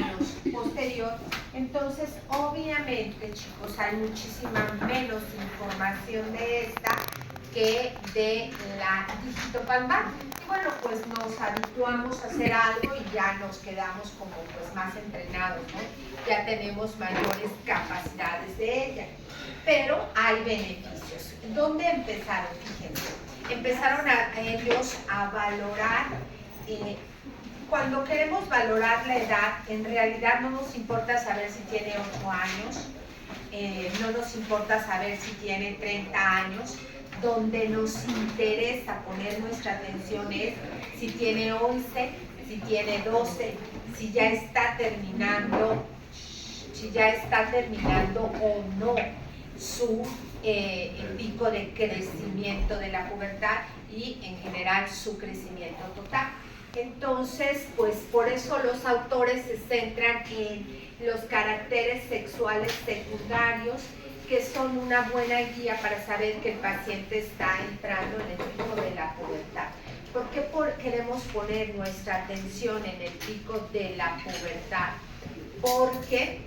años posterior. Entonces, obviamente, chicos, hay muchísima menos información de esta que de la digitopalmar. Y bueno, pues nos habituamos a hacer algo y ya nos quedamos como pues más entrenados, ¿no? Ya tenemos mayores capacidades de ella. Pero hay beneficios. ¿Dónde empezaron? Fíjense. Empezaron ellos a valorar, cuando queremos valorar la edad, en realidad no nos importa saber si tiene 8 años, no nos importa saber si tiene 30 años, donde nos interesa poner nuestra atención es si tiene 11, si tiene 12, si ya está terminando o no su pico de crecimiento de la pubertad y en general su crecimiento total. Entonces, pues por eso los autores se centran en los caracteres sexuales secundarios, que son una buena guía para saber que el paciente está entrando en el pico de la pubertad. ¿Por qué queremos poner nuestra atención en el pico de la pubertad? Porque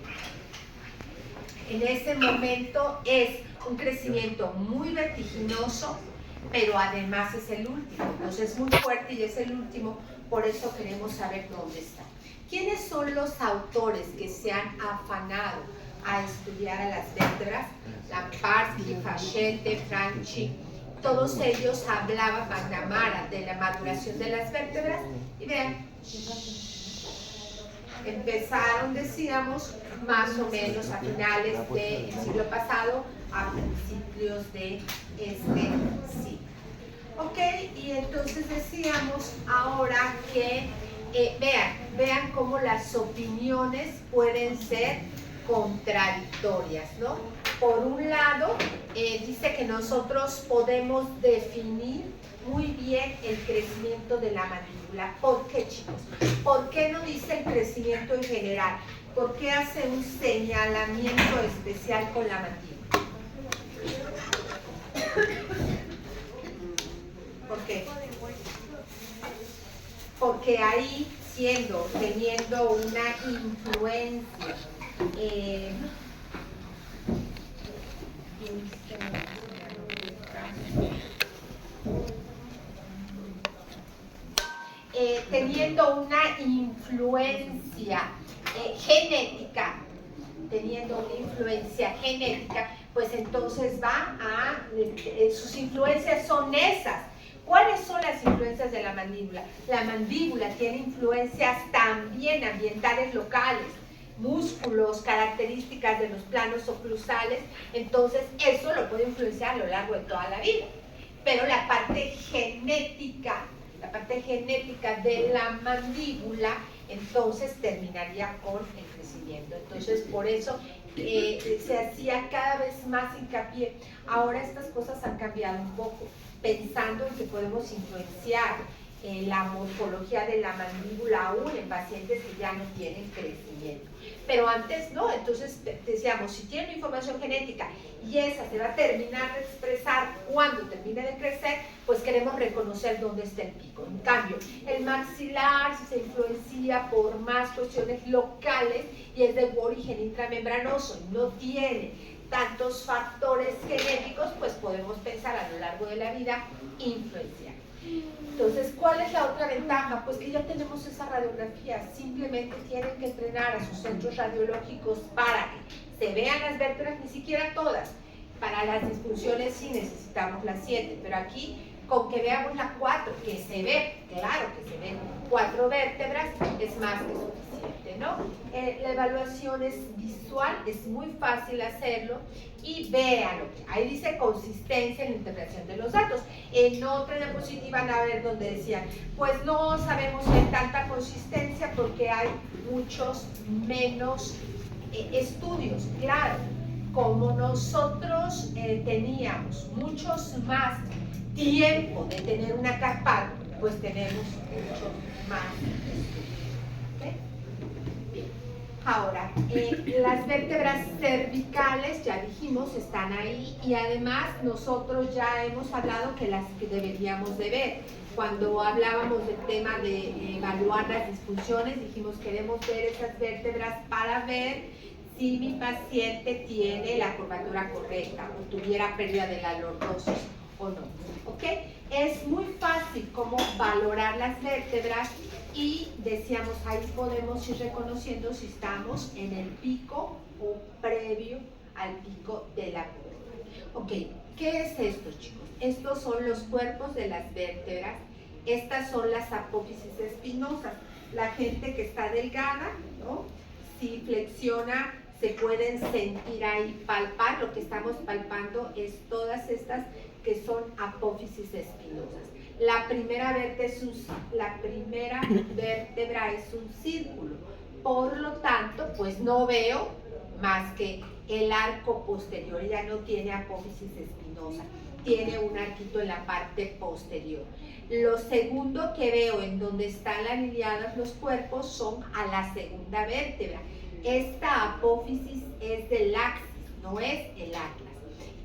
en ese momento es un crecimiento muy vertiginoso, pero además es el último. Entonces es muy fuerte y es el último, por eso queremos saber dónde está. ¿Quiénes son los autores que se han afanado a estudiar a las vértebras? Lamparski, Facente, Franchi, todos ellos hablaban, McNamara, de la maduración de las vértebras. Y vean, empezaron, decíamos, más o menos a finales del siglo pasado, a principios de este siglo. Ok, y entonces decíamos ahora que vean cómo las opiniones pueden ser contradictorias, ¿no? Por un lado, dice que nosotros podemos definir muy bien el crecimiento de la mandíbula. ¿Por qué, chicos? ¿Por qué no dice el crecimiento en general? ¿Por qué hace un señalamiento especial con la mandíbula? ¿Por qué? Porque ahí, teniendo una influencia genética, pues entonces sus influencias son esas. ¿Cuáles son las influencias de la mandíbula? La mandíbula tiene influencias también ambientales locales, músculos, características de los planos oclusales, entonces eso lo puede influenciar a lo largo de toda la vida. Pero la parte genética de la mandíbula, entonces terminaría con el crecimiento. Entonces, por eso se hacía cada vez más hincapié. Ahora estas cosas han cambiado un poco, pensando en que podemos influenciar la morfología de la mandíbula aún en pacientes que ya no tienen crecimiento. Pero antes no, entonces decíamos, si tiene una información genética y esa se va a terminar de expresar cuando termine de crecer, pues queremos reconocer dónde está el pico. En cambio, el maxilar, si se influencia por más cuestiones locales y es de origen intramembranoso y no tiene tantos factores genéticos, pues podemos pensar a lo largo de la vida influenciar. Entonces, ¿cuál es la otra ventaja? Pues que ya tenemos esa radiografía, simplemente tienen que entrenar a sus centros radiológicos para que se vean las vértebras, ni siquiera todas. Para las disfunciones sí necesitamos las 7, pero aquí con que veamos las 4, que se ve, claro que se ven 4 vértebras, es más que suficiente, ¿no? La evaluación es visual, es muy fácil hacerlo y véanlo. Ahí dice consistencia en la interpretación de los datos. En otra diapositiva van a ver donde decían, pues no sabemos si hay tanta consistencia porque hay muchos menos estudios, claro. Como nosotros teníamos muchos más tiempo de tener una carpal, pues tenemos mucho más estudios. ¿Okay? Bien. Ahora, las vértebras cervicales, ya dijimos, están ahí y además nosotros ya hemos hablado que las que deberíamos de ver. cuando hablábamos del tema de evaluar las disfunciones, dijimos queremos ver esas vértebras para ver si mi paciente tiene la curvatura correcta o tuviera pérdida de la lordosis o no. ¿Ok? Es muy fácil cómo valorar las vértebras y decíamos ahí podemos ir reconociendo si estamos en el pico o previo al pico de la curva. Ok, ¿qué es esto, chicos? Estos son los cuerpos de las vértebras. Estas son las apófisis espinosas. La gente que está delgada, ¿no? Si flexiona, se pueden sentir ahí, palpar. Lo que estamos palpando es todas estas que son apófisis espinosas. La primera vértebra es un círculo. Por lo tanto, pues no veo más que el arco posterior. Ya no tiene apófisis espinosa. Tiene un arquito en la parte posterior. Lo segundo que veo en donde están alineados los cuerpos son a la segunda vértebra. Esta apófisis es del axis, no es el atlas.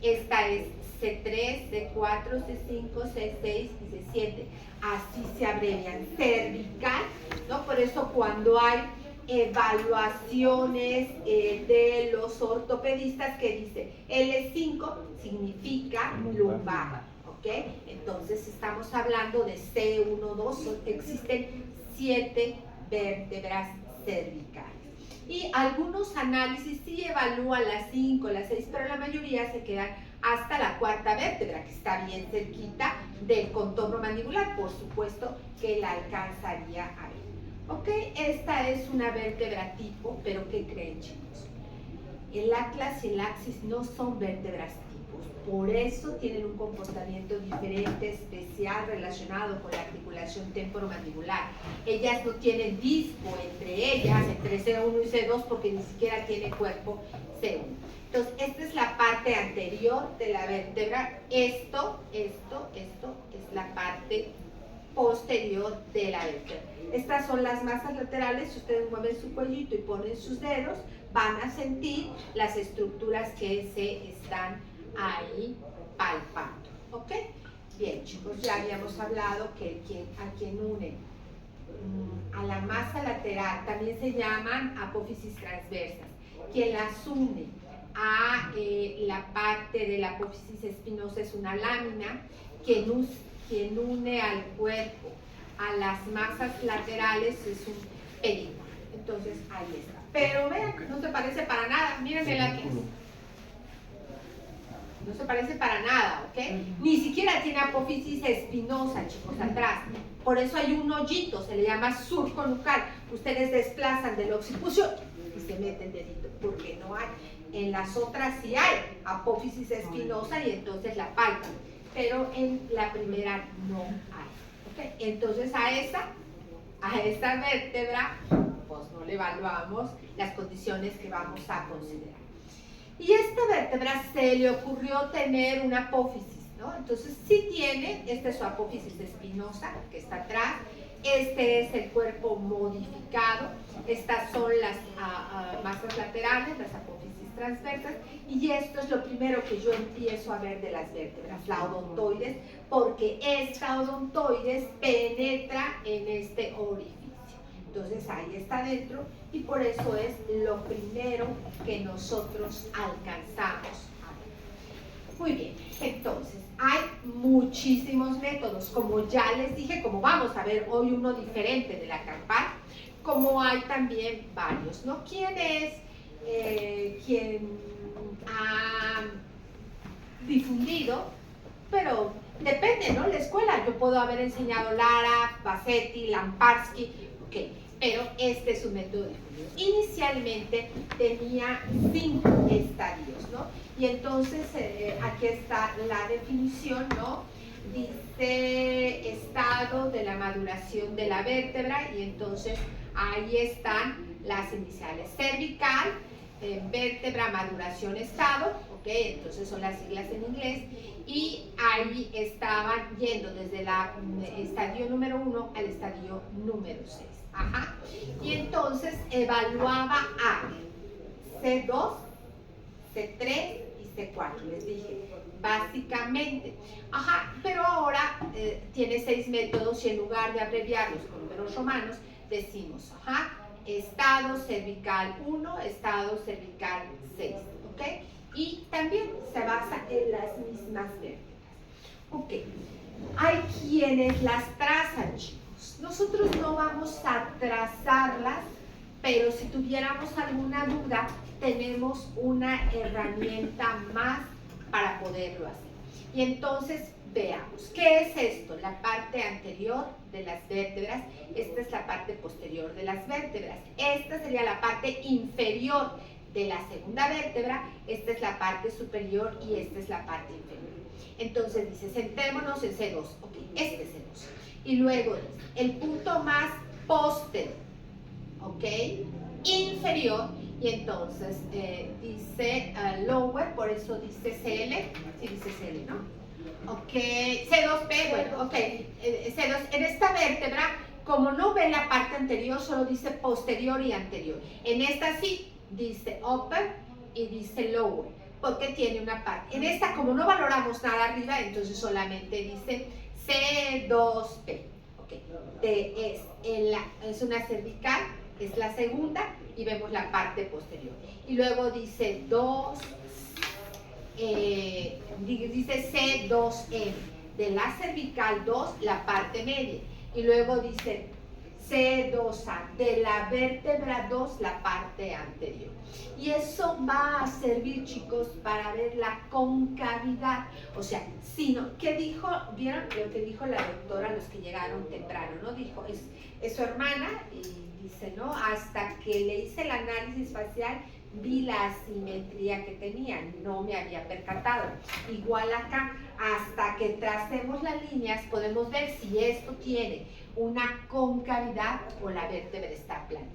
Esta es C3, C4, C5, C6 y C7. Así se abrevian. Cervical, ¿no? Por eso cuando hay evaluaciones de los ortopedistas que dice L5 significa lumbar, ¿ok? Entonces estamos hablando de C1, 2, existen 7 vértebras cervicales. Y algunos análisis sí evalúan las 5, las 6, pero la mayoría se quedan hasta la cuarta vértebra, que está bien cerquita del contorno mandibular, por supuesto que la alcanzaría a ver. Ok, esta es una vértebra tipo, pero ¿qué creen, chicos? El atlas y el axis no son vértebras tipos, por eso tienen un comportamiento diferente, especial, relacionado con la articulación temporomandibular. Ellas no tienen disco entre ellas, entre C1 y C2, porque ni siquiera tiene cuerpo C1. Entonces, esta es la parte anterior de la vértebra. Esto es la parte posterior de la vértebra. Estas son las masas laterales. Si ustedes mueven su cuellito y ponen sus dedos, van a sentir las estructuras que se están ahí palpando. ¿Ok? Bien, chicos, ya habíamos hablado que a quien une a la masa lateral también se llaman apófisis transversas. Quien las une a la parte de la apófisis espinosa es una lámina. Quien une al cuerpo a las masas laterales es un pedículo. Entonces, ahí está. Pero vean, no se parece para nada. Miren el atlas. No se parece para nada, ¿ok? Ni siquiera tiene apófisis espinosa, chicos, atrás. Por eso hay un hoyito, se le llama surco nucal. Ustedes desplazan del occipucio y se meten dedito, porque no hay. En las otras sí hay apófisis espinosa y entonces la palpan. Pero en la primera no hay. ¿Okay? Entonces a esta vértebra, pues no le evaluamos las condiciones que vamos a considerar. Y esta vértebra se le ocurrió tener una apófisis, ¿no? Entonces sí tiene, esta es su apófisis espinosa, que está atrás, este es el cuerpo modificado, estas son las masas laterales, las apófisis transversas, y esto es lo primero que yo empiezo a ver de las vértebras, la odontoides, porque esta odontoides penetra en este orificio. Entonces ahí está dentro y por eso es lo primero que nosotros alcanzamos a ver. Muy bien, entonces hay muchísimos métodos, como ya les dije, como vamos a ver hoy uno diferente de la carpal, como hay también varios, ¿no? ¿Quién es quien ha difundido? Pero depende, ¿no? La escuela, yo puedo haber enseñado Lara, Bassetti, Lamparski, ok, pero este es un método difundido. Inicialmente tenía 5 estadios, ¿no? Y entonces aquí está la definición, ¿no? Dice estado de la maduración de la vértebra y entonces ahí están las iniciales. Cervical, vértebra, maduración, estado, ok, entonces son las siglas en inglés, y ahí estaban yendo desde el estadio número 1 al estadio número 6. Ajá. Y entonces evaluaba a C2, C3 y dice 4, les dije, básicamente. Ajá, pero ahora tiene 6 métodos y en lugar de abreviarlos con números romanos, decimos, ajá, estado cervical 1, estado cervical 6, ¿ok? Y también se basa en las mismas vértebras. Ok, hay quienes las trazan, chicos. Nosotros no vamos a trazarlas, pero si tuviéramos alguna duda, tenemos una herramienta más para poderlo hacer. Y entonces veamos, ¿qué es esto? La parte anterior de las vértebras, esta es la parte posterior de las vértebras, esta sería la parte inferior de la segunda vértebra, esta es la parte superior y esta es la parte inferior. Entonces dice, centrémonos en C2, ok, este es C2. Y luego dice, el punto más posterior, ok, inferior, y entonces dice lower, por eso dice CL, sí dice CL, ¿no? Ok, C2P, bueno, ok, C2, en esta vértebra, como no ve la parte anterior, solo dice posterior y anterior. En esta sí, dice upper y dice lower, porque tiene una parte. En esta, como no valoramos nada arriba, entonces solamente dice C2P, ok, es una cervical, es la segunda, y vemos la parte posterior. Y luego dice 2, dice C2M, de la cervical 2, la parte media. Y luego dice C2A, de la vértebra 2, la parte anterior. Y eso va a servir, chicos, para ver la concavidad. O sea, si no, ¿qué dijo? ¿Vieron lo que dijo la doctora, los que llegaron temprano? ¿No? Dijo, es su hermana, y dice, ¿no? Hasta que le hice el análisis facial, vi la asimetría que tenía, no me había percatado. Igual acá, hasta que tracemos las líneas, podemos ver si esto tiene una concavidad o la vértebra está planita.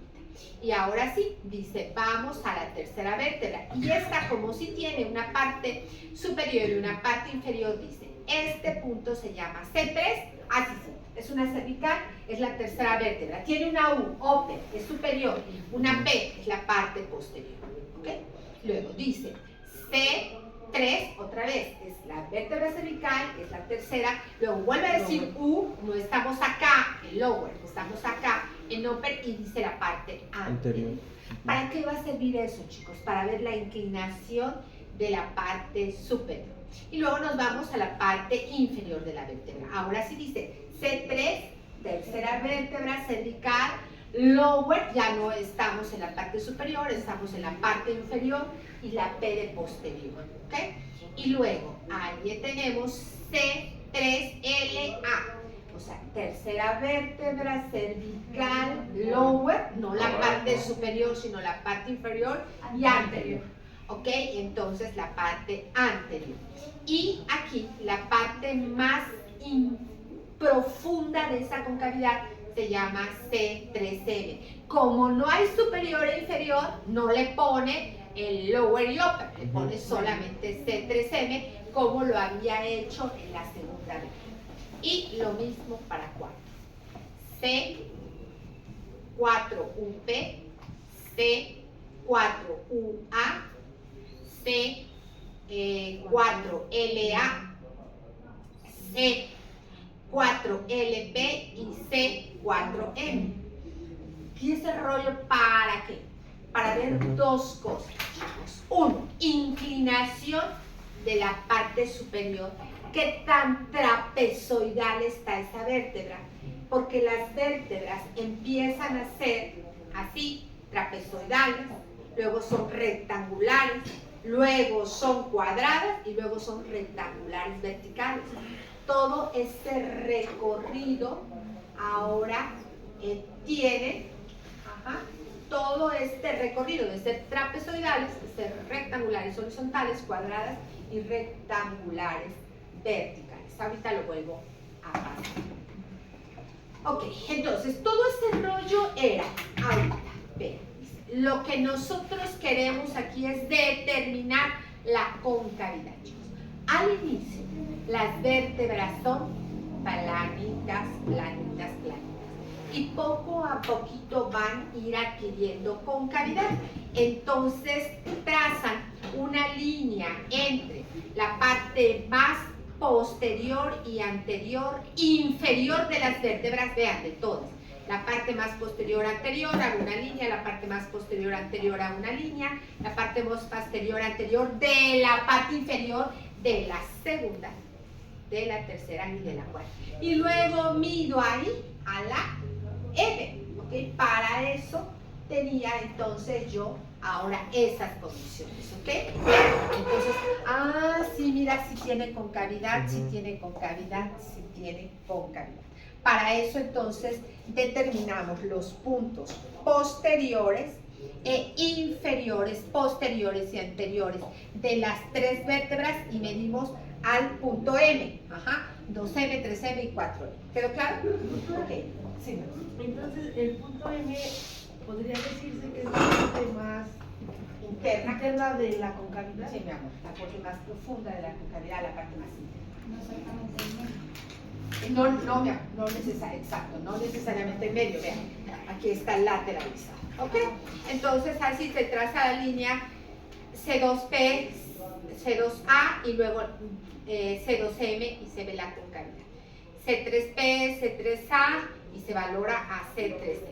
Y ahora sí, dice, vamos a la tercera vértebra. Y esta, como si tiene una parte superior y una parte inferior, dice, este punto se llama C3, así sí, es una cervical, es la tercera vértebra. Tiene una U, upper, es superior, una P, es la parte posterior. ¿Ok? Luego dice, C3, otra vez, es la vértebra cervical, es la tercera. Luego vuelve a decir U, no estamos acá, en lower, estamos acá, en upper, y dice la parte anterior. ¿Para qué va a servir eso, chicos? Para ver la inclinación de la parte superior. Y luego nos vamos a la parte inferior de la vértebra. Ahora sí dice C3, tercera vértebra cervical, lower, ya no estamos en la parte superior, estamos en la parte inferior, y la P de posterior, ¿ok? Y luego, ahí tenemos C3LA, o sea, tercera vértebra cervical, lower, no la parte superior, sino la parte inferior y anterior, ¿ok? Entonces, la parte anterior. Y aquí, la parte más profunda de esa concavidad se llama C3M. Como no hay superior e inferior, no le pone el lower y upper, le pone solamente C3M, como lo había hecho en la segunda vez. Y lo mismo para 4. C4UP, C4UA, C4LA, C4LP y C4M. ¿Y ese rollo para qué? Para ver dos cosas, chicos. Uno, inclinación de la parte superior. ¿Qué tan trapezoidal está esa vértebra? Porque las vértebras empiezan a ser así, trapezoidales, luego son rectangulares, luego son cuadradas y luego son rectangulares verticales. Todo este recorrido ahora tiene todo este recorrido de ser trapezoidales, de ser rectangulares horizontales, cuadradas y rectangulares verticales. Ahorita lo vuelvo a pasar. Ok, entonces todo este rollo era, ahorita, vean, lo que nosotros queremos aquí es determinar la concavidad, chicos. Al inicio, las vértebras son planitas, planitas, planitas. Y poco a poquito van a ir adquiriendo concavidad. Entonces trazan una línea entre la parte más posterior y anterior, inferior de las vértebras, vean, de todas. La parte más posterior anterior hago una línea, la parte más posterior anterior hago una línea, la parte más posterior anterior de la parte inferior de la segunda, de la tercera y de la cuarta. Y luego mido ahí a la M, ¿ok? Para eso tenía entonces yo ahora esas condiciones, ¿ok? Entonces, sí, mira, si tiene concavidad, si tiene concavidad, si tiene concavidad. Para eso entonces determinamos los puntos posteriores e inferiores, posteriores y anteriores de las tres vértebras y medimos al punto M, 2M, 3M y 4M. ¿Quedó claro? Ok, sí. Entonces, el punto M podría decirse que es la parte más interna de la concavidad. Sí, mi amor, la parte más profunda de la concavidad, la parte más interna. No exactamente el medio. No necesariamente, exacto, no necesariamente en medio, vean, aquí está lateralizado, ¿ok? Entonces así se traza la línea C2P, C2A y luego C2M y se ve la concavidad. C3P, C3A y se valora a C3M.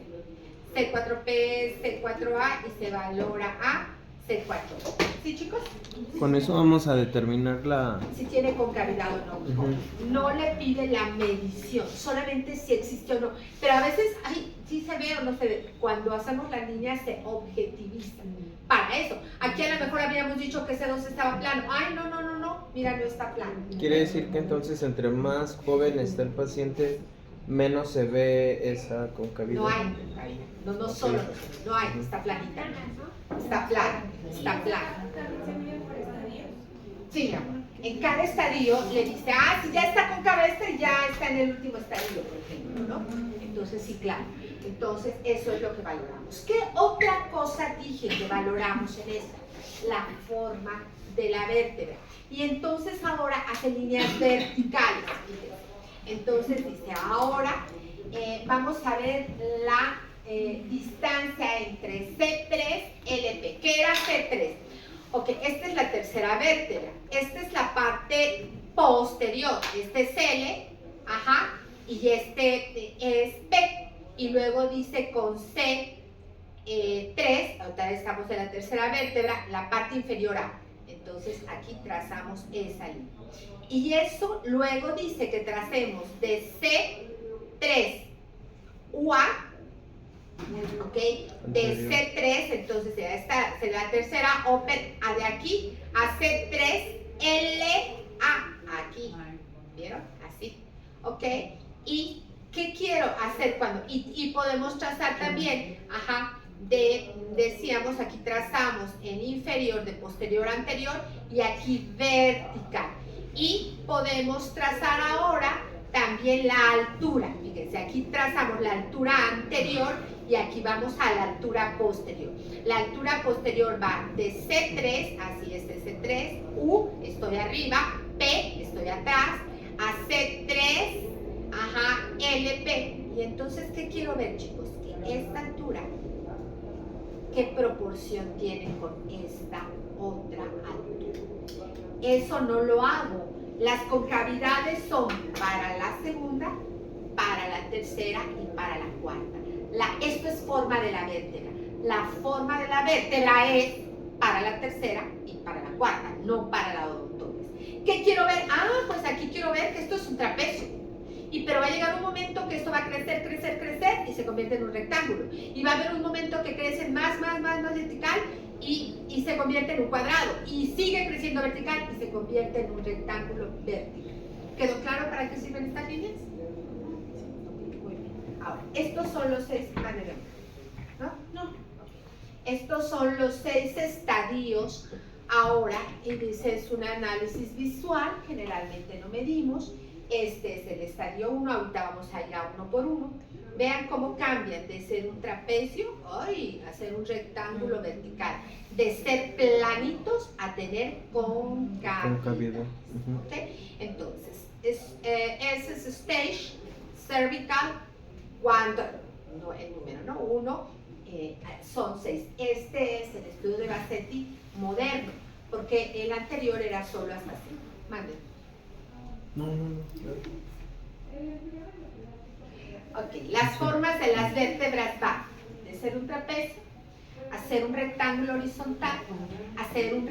C4P, C4A y se valora a C4. ¿Sí, chicos? Con eso vamos a determinar si tiene concavidad o no. No le pide la medición, solamente si existe o no. Pero a veces, sí se ve o no se ve. Cuando hacemos la línea se objetiviza. Para eso. Aquí a lo mejor habíamos dicho que C2 estaba plano. Ay, no. Mira, no está plano. Quiere decir que entonces entre más joven está el paciente, menos se ve esa concavidad. No hay concavidad. No solo. No hay. Está planita. Está plana. Está plana. Sí, mi amor. En cada estadio le dice, si ya está con cabeza, ya está en el último estadio, por ejemplo, ¿no? Entonces, sí, claro. Entonces, eso es lo que valoramos. ¿Qué otra cosa dije que valoramos en esta? La forma de la vértebra. Y entonces ahora hace líneas verticales. Entonces dice, ahora vamos a ver la distancia entre C3 y LP. ¿Qué era C3? Ok, esta es la tercera vértebra. Esta es la parte posterior. Este es L, y este es P. Y luego dice con C3, ahorita estamos en la tercera vértebra, la parte inferior A. Entonces aquí trazamos esa línea. Y eso luego dice que tracemos de C3 UA, ¿ok? De C3, entonces será la tercera open a de aquí a C3 LA, aquí, ¿vieron? Así, ¿ok? ¿Y qué quiero hacer cuando? Y podemos trazar también, decíamos, aquí trazamos en inferior de posterior a anterior y aquí vertical. Y podemos trazar ahora también la altura. Fíjense, aquí trazamos la altura anterior y aquí vamos a la altura posterior. La altura posterior va de C3, así es de C3, U, estoy arriba, P, estoy atrás, a C3, LP. Y entonces, ¿qué quiero ver, chicos? Que esta altura, ¿qué proporción tiene con esta otra altura? Eso no lo hago. Las concavidades son para la segunda, para la tercera y para la cuarta. Esto es forma de la vértebra. La forma de la vértebra es para la tercera y para la cuarta, no para la odontoides. ¿Qué quiero ver? Pues aquí quiero ver que esto es un trapecio. Pero va a llegar un momento que esto va a crecer y se convierte en un rectángulo. Y va a haber un momento que crece más vertical y se convierte en un cuadrado. Y sigue creciendo vertical y se convierte en un rectángulo vertical. ¿Quedó claro para qué sirven estas líneas? Muy bien. Ahora, estos son los 6, ¿no? Estos son los 6 estadios. Ahora, y dice, es un análisis visual, generalmente no medimos. Este es el estadio 1, ahorita vamos a ir a uno por uno. Vean cómo cambian de ser un trapecio a ser un rectángulo vertical, de ser planitos a tener concavidad. ¿Okay? Entonces, ese es stage cervical cuando, no, el número, ¿no? 1, son 6. Este es el estudio de Bassetti moderno. porque el anterior era solo hasta 5. Mande. No. Ok, las formas de las vértebras van de ser un trapecio, hacer un rectángulo horizontal, hacer un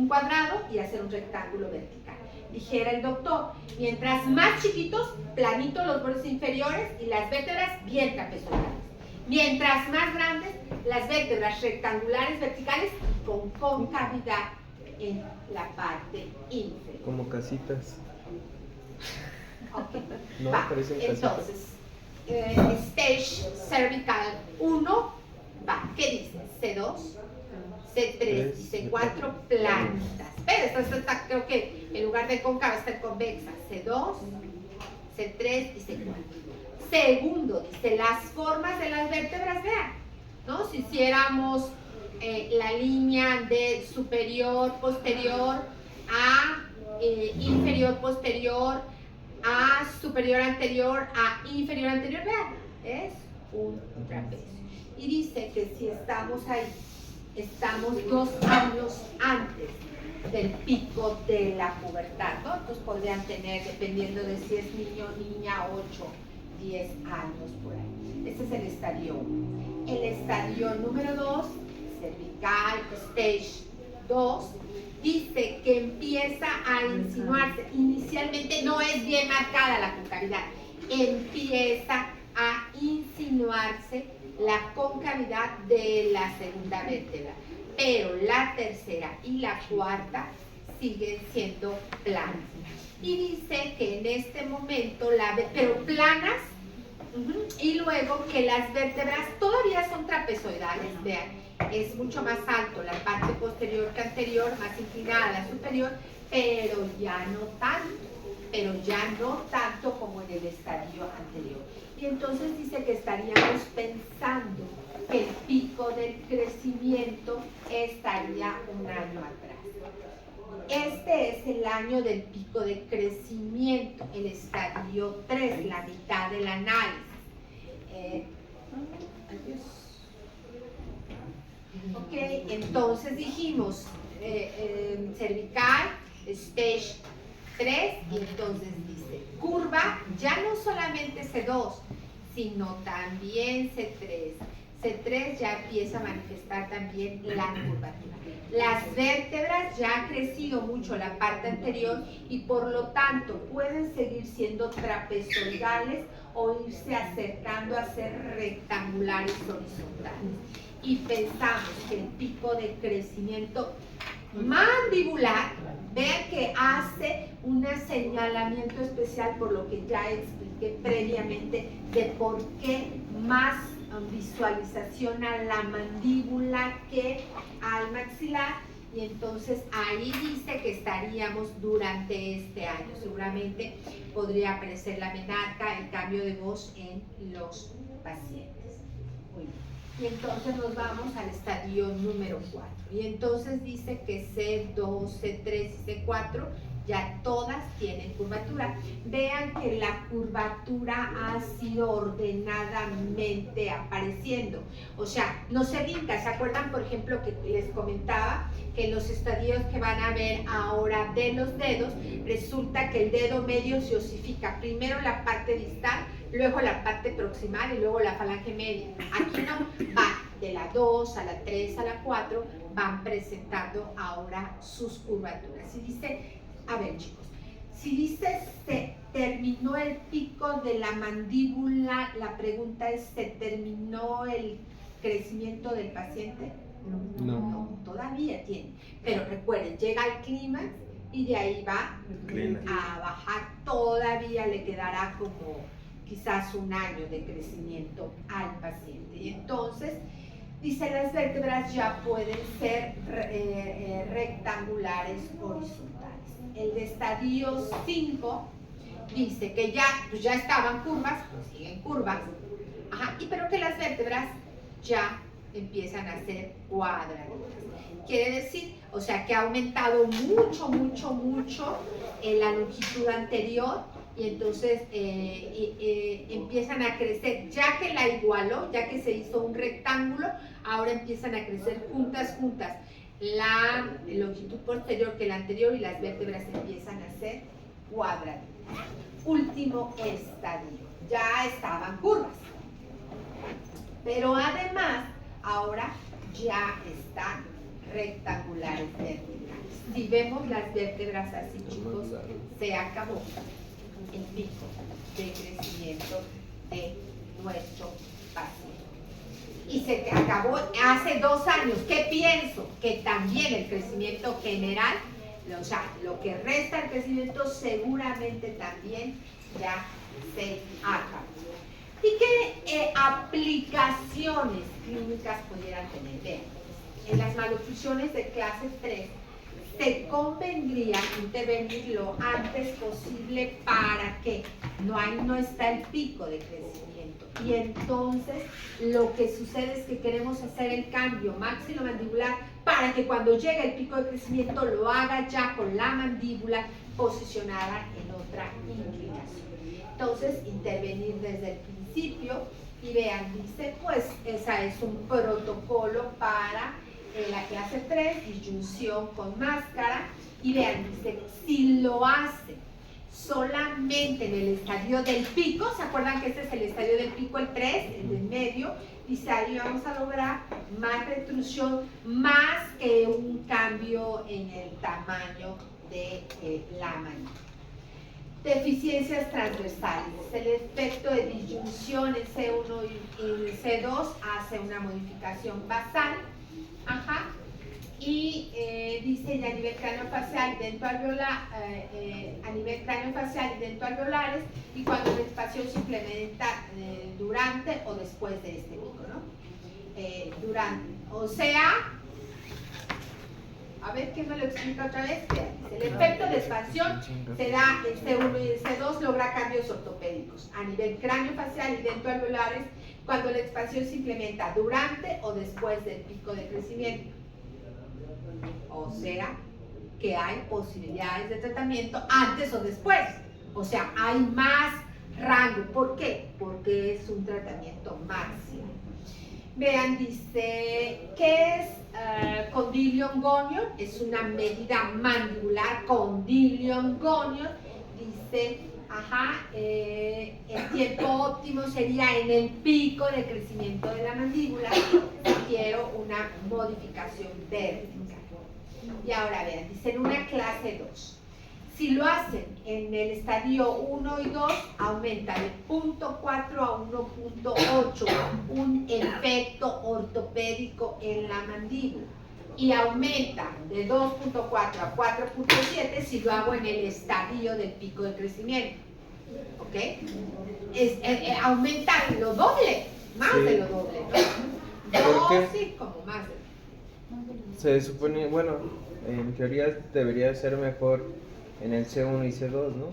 cuadrado y hacer un rectángulo vertical. Dijera el doctor, mientras más chiquitos, planitos los bordes inferiores y las vértebras bien trapezoidales. Mientras más grandes, las vértebras rectangulares verticales y con concavidad en la parte inferior. Como casitas. Ok, No, va. parecen casitas. Entonces, stage cervical 1, va. ¿Qué dice? C2, C3 y C4 planitas. Pero esta creo que en lugar de cóncava está en convexa. C2, C3 y C4. Segundo, dice las formas de las vértebras, vean, ¿no? Si hiciéramos la línea de superior, posterior a inferior, posterior a superior, anterior, a inferior, anterior, vean, es un trapecio. Y dice que si estamos ahí, estamos 2 años antes del pico de la pubertad, ¿no? Entonces podrían tener, dependiendo de si es niño o niña, 8, 10 años por ahí. Este es el estadio 1. El estadio número 2, cervical, stage 2, dice que empieza a insinuarse. Inicialmente no es bien marcada la concavidad, empieza a insinuarse la concavidad de la segunda vértebra, pero la tercera y la cuarta siguen siendo planas. Y dice que en este momento, pero planas, y luego que las vértebras todavía son trapezoidales, vean, es mucho más alto la parte posterior que anterior, más inclinada a la superior, pero ya no tanto como en el estadio anterior. Y entonces dice que estaríamos pensando que el pico del crecimiento estaría un año atrás. Este es el año del pico de crecimiento, el estadio 3, la mitad del análisis. Ok, entonces dijimos cervical, stage 3, y entonces dice curva, ya no solamente C2, sino también C3. C3 ya empieza a manifestar también la curvatura. Las vértebras ya ha crecido mucho la parte anterior y por lo tanto pueden seguir siendo trapezoidales o irse acercando a ser rectangulares horizontales. Y pensamos que el pico de crecimiento mandibular, vean que hace un señalamiento especial por lo que ya expliqué previamente de por qué más visualización a la mandíbula que al maxilar, y entonces ahí dice que estaríamos durante este año. Seguramente podría aparecer la menarca, el cambio de voz en los pacientes. Muy bien. Y entonces nos vamos al estadio número 4. Y entonces dice que C2, C3 y C4 ya todas tienen curvatura. Vean que la curvatura ha sido ordenadamente apareciendo. O sea, no se brinca. ¿Se acuerdan, por ejemplo, que les comentaba que los estadios que van a ver ahora de los dedos, resulta que el dedo medio se osifica? Primero la parte distal, luego la parte proximal y luego la falange media. Aquí no, va de la 2 a la 3 a la 4, van presentando ahora sus curvaturas. Y dice, a ver chicos, si dice se terminó el pico de la mandíbula, la pregunta es, ¿se terminó el crecimiento del paciente? No, todavía tiene. Pero recuerden, llega al clímax y de ahí va a bajar. Todavía le quedará como quizás un año de crecimiento al paciente. Y entonces, dice, las vértebras ya pueden ser rectangulares horizontales. El de estadio 5 dice que ya, pues ya estaban curvas, pues siguen curvas, pero que las vértebras ya empiezan a ser cuadradas. Quiere decir, o sea, que ha aumentado mucho la longitud anterior, y entonces empiezan a crecer, ya que la igualó, ya que se hizo un rectángulo, ahora empiezan a crecer juntas la longitud posterior que la anterior y las vértebras empiezan a ser cuadradas. Último estadio, ya estaban curvas, pero además ahora ya están rectangulares verticales. Si vemos las vértebras así, chicos, se acabó el pico de crecimiento de nuestro paciente. Y se acabó hace 2 años. ¿Qué pienso? Que también el crecimiento general, o sea, lo que resta del crecimiento seguramente también ya se acabó. ¿Y qué aplicaciones clínicas pudieran tener? Vean, en las maloclusiones de clase 3 te convendría intervenir lo antes posible para que no está el pico de crecimiento. Y entonces lo que sucede es que queremos hacer el cambio maxilomandibular para que cuando llegue el pico de crecimiento lo haga ya con la mandíbula posicionada en otra inclinación. Entonces intervenir desde el principio y vean, dice, pues esa es un protocolo para la clase 3, disyunción con máscara, y vean, dice, si lo hace solamente en el estadio del pico, ¿se acuerdan que este es el estadio del pico, el 3, el del medio? Dice, ahí vamos a lograr más retrusión, más que un cambio en el tamaño de la manita. Deficiencias transversales. El efecto de disyunción en C1 y C2 hace una modificación basal. Ajá. Y dice a nivel craneofacial y dentoalveolar, a nivel craneofacial y dentoalveolares, y cuando la expansión se implementa durante o después de este pico, ¿no? Durante. O sea, a ver quién me lo explica otra vez. El efecto de expansión se da en C1 y en C2, logra cambios ortopédicos a nivel craneofacial y dentoalveolares cuando la expansión se implementa durante o después del pico de crecimiento. O sea, que hay posibilidades de tratamiento antes o después. O sea, hay más rango. ¿Por qué? Porque es un tratamiento máximo. Vean, dice, ¿qué es condilium gonion? Es una medida mandibular, condilium gonion. Dice, el tiempo óptimo sería en el pico de crecimiento de la mandíbula. Quiero una modificación vertical. Y ahora vean, dice en una clase 2, si lo hacen en el estadio 1 y 2, aumenta de 0.4 a 1.8 un efecto ortopédico en la mandíbula. Y aumenta de 2.4 a 4.7 si lo hago en el estadio del pico de crecimiento. ¿Ok? Aumenta lo doble, más de lo doble, ¿no? Sí, como más de. Se supone, bueno, en teoría debería ser mejor en el C1 y C2, ¿no?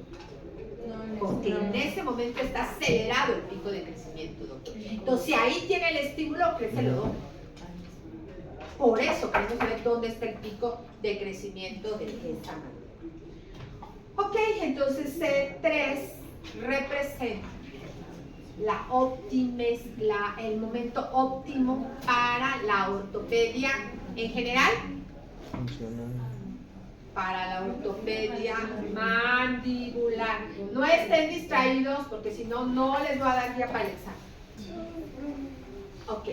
Porque en ese momento está acelerado el pico de crecimiento, doctor. Entonces, si ahí tiene el estímulo, crece lo doble. Por eso queremos saber dónde está el pico de crecimiento de esta manera. Ok, entonces C3 representa el momento óptimo para la ortopedia en general. Para la ortopedia mandibular. No estén distraídos porque si no, no les voy a dar guía para el examen. Ok.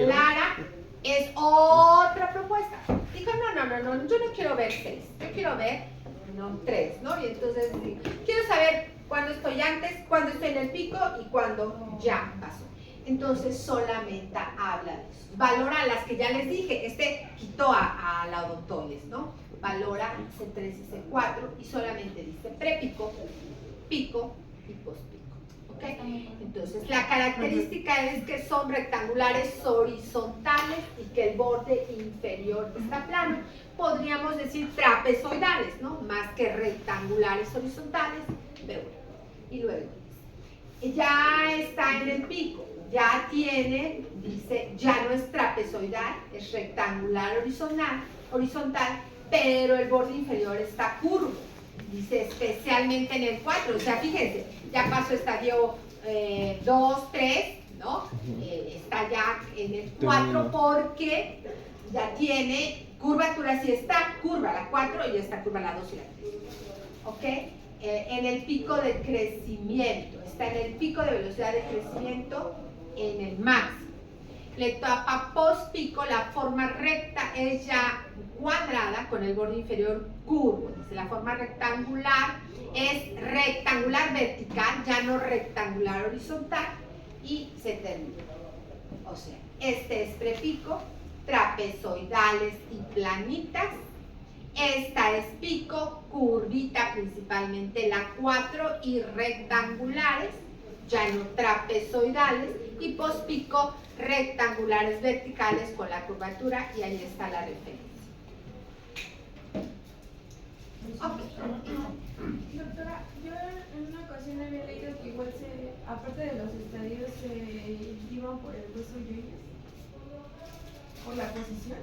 Lara es otra propuesta. Dijo, no, yo no quiero ver 6, yo quiero ver 3, ¿no? Y entonces quiero saber cuándo estoy antes, cuándo estoy en el pico y cuándo ya pasó. Entonces solamente habla de eso. Valora las que ya les dije, quitó a la odontoides, ¿no? Valora C3 y C4 y solamente dice prepico, pico y pospico. ¿Ok? Entonces la característica es que son rectangulares horizontales y que el borde inferior está plano. Podríamos decir trapezoidales, ¿no? Más que rectangulares horizontales, pero bueno. Y luego ya está en el pico. Ya tiene, dice, ya no es trapezoidal, es rectangular horizontal, pero el borde inferior está curvo. Dice, especialmente en el 4. O sea, fíjense, ya pasó estadio 2, 3, ¿no? Está ya en el 4 porque ya tiene Curvatura sí está curva la 4 y está curva la 2 y la 3. ¿Ok? En el pico de crecimiento, está en el pico de velocidad de crecimiento en el máximo. La etapa post-pico, la forma recta es ya cuadrada con el borde inferior curvo. Dice, la forma rectangular es rectangular vertical, ya no rectangular horizontal, y se termina. O sea, este es prepico, trapezoidales y planitas. Esta es pico, curvita principalmente la 4 y rectangulares, ya no trapezoidales, y pospico rectangulares verticales con la curvatura, y ahí está la referencia. Doctora, yo en una ocasión había leído que igual aparte de los estadios, se iban por el hueso yoides, por la posición.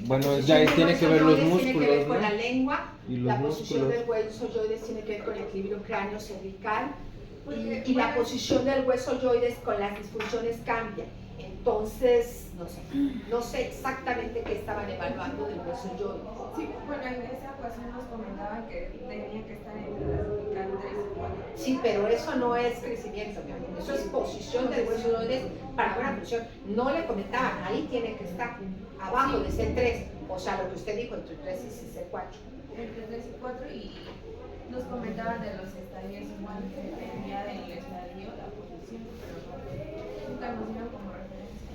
Bueno, ya tiene que ver los músculos, tiene que ver con ¿no? la lengua, Y los la posición músculos. del hueso yoides tiene que ver con el equilibrio cráneo cervical, y la posición del hueso yoides con las disfunciones cambia. Entonces, no sé exactamente qué estaban evaluando del hueso yoides. Sí, bueno, en esa ocasión nos comentaban que tenía que estar entre las cervical 3 y 4. Sí, pero eso no es crecimiento, mi amor. Eso es posición del hueso yoides para buena función. No le comentaban, ahí tiene que estar, abajo de C3, o sea, lo que usted dijo, entre 3 y C4. Entre 3 y 4, y nos comentaban de los estadios igual, que dependía del estadio la posición, pero nunca nos dieron como referencia.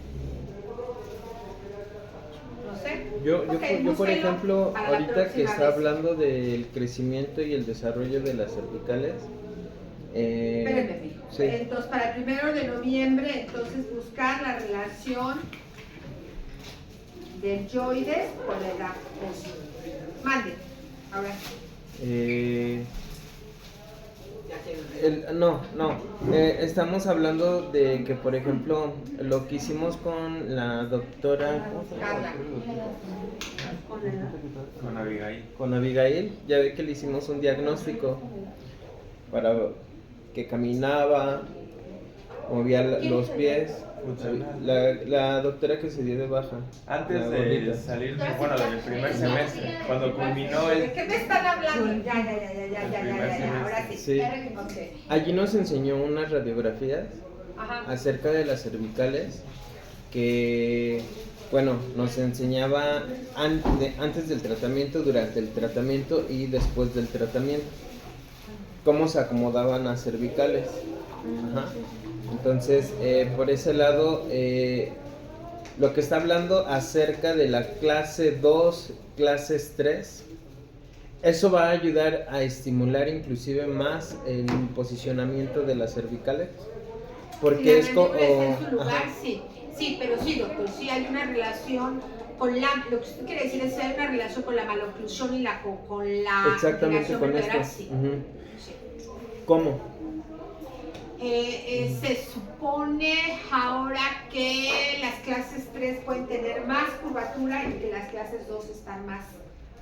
No sé. Yo, Ok, por búsquenlo ejemplo, para la ahorita que próxima está vez. hablando del crecimiento y el desarrollo de las cervicales, Espérenme, mijo. sí. Entonces, para el 1 de noviembre, entonces buscar la relación del yoides con la edad. Mande. Ahora sí. Estamos hablando de que, por ejemplo, lo que hicimos con la doctora, ¿cómo se llama? Carla. Con Abigail. Con Abigail, ya ve que le hicimos un diagnóstico para que caminaba, movía los pies. La doctora que se dio de baja. Antes la de gordita. salir, bueno, del primer semestre, cuando culminó ¿De el... qué me están hablando? Ya. Ahora sí. Sí. Ok. Allí nos enseñó unas radiografías Ajá. acerca de las cervicales que, bueno, nos enseñaba antes del tratamiento, durante el tratamiento y después del tratamiento, cómo se acomodaban las cervicales. Ajá. Entonces, por ese lado, lo que está hablando acerca de la clase 2, clases 3, eso va a ayudar a estimular inclusive más el posicionamiento de las cervicales, porque Si la es como... mandíbula está en su lugar, sí, pero sí, doctor, sí hay una relación con lo que usted quiere decir es que hay una relación con la maloclusión y con la Exactamente, inclinación con vertebral, esto. sí. Ujú. Sí. ¿Cómo? Se supone ahora que las clases 3 pueden tener más curvatura y que las clases 2 están más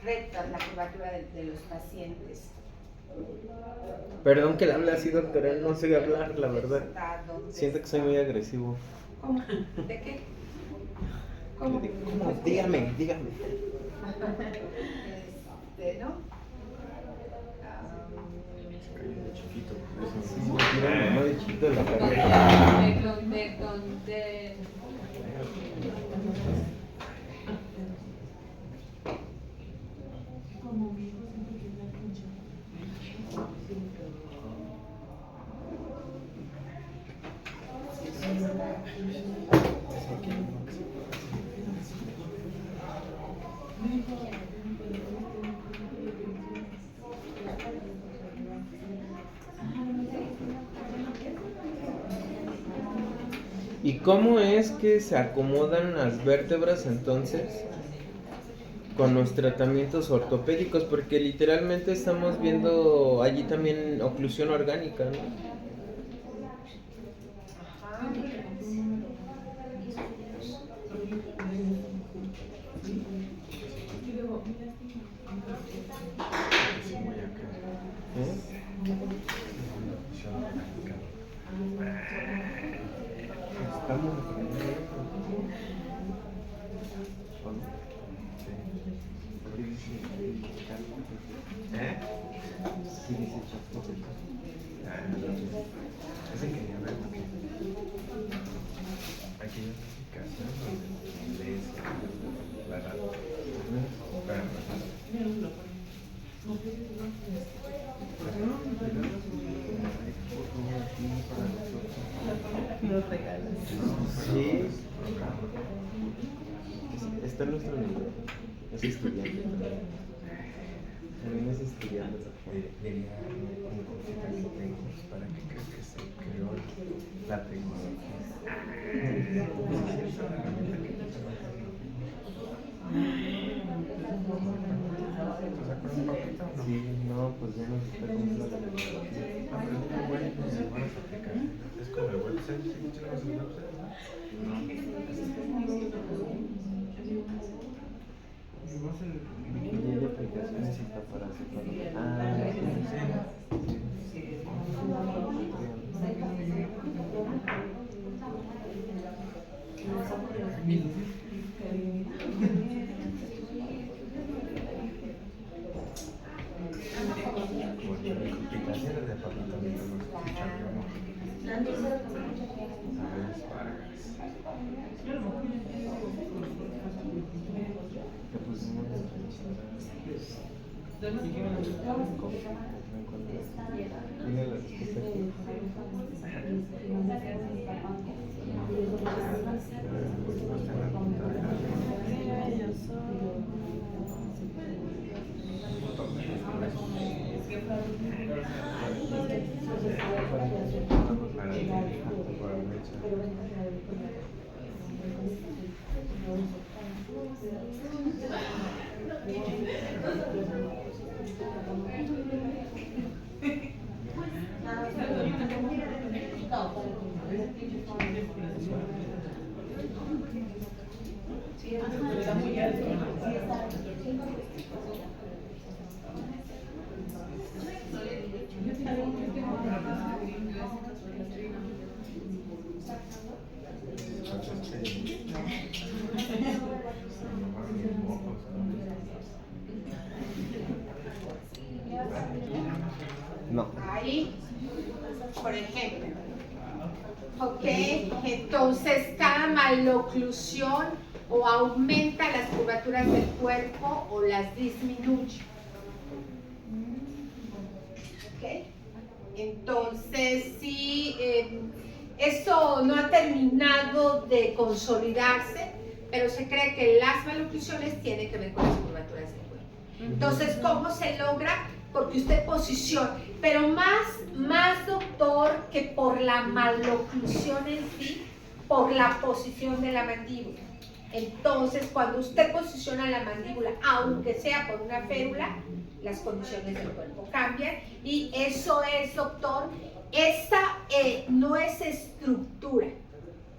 rectas, la curvatura de los pacientes. Perdón que le hable así, doctora, no sé hablar, la verdad. Está donde Siento que soy está. muy agresivo. ¿Cómo? ¿De qué? ¿Cómo? Dígame. ¿No? De chiquito. Mira, mi mamá de chiquito de la carrera. Donde ¿Y cómo es que se acomodan las vértebras entonces con los tratamientos ortopédicos? Porque literalmente estamos viendo allí también oclusión orgánica, ¿no? Estamos ¿Eh? sí, dice Chapo. Ese quería ver porque aquí hay una aplicación donde lees la data. Los regalos. Sí. Está en nuestro nivel. Es estudiante. También es estudiante. Diría un cosita que tengo para que creas que se creó la tecnología. Sí, no, pues ya no sé cómo es la tecnología. Es como el website, ¿sí? ¿Tenemos el website? Y hay aplicaciones hasta para hacer para... Aplicaciones de apartamentos los escuchamos. Sabes, Vargas. Le pusimos la tiene la respuesta aquí. No. Ahí, por ejemplo. Ok, entonces cada maloclusión o aumenta las curvaturas del cuerpo o las disminuye. Ok, entonces sí, eso no ha terminado de consolidarse, pero se cree que las maloclusiones tienen que ver con las curvaturas del cuerpo. Entonces, ¿cómo se logra? Porque usted posiciona, pero más doctor que por la maloclusión en sí, por la posición de la mandíbula. Entonces, cuando usted posiciona la mandíbula, aunque sea por una férula, las condiciones del cuerpo cambian y eso es, doctor, esa no es estructura.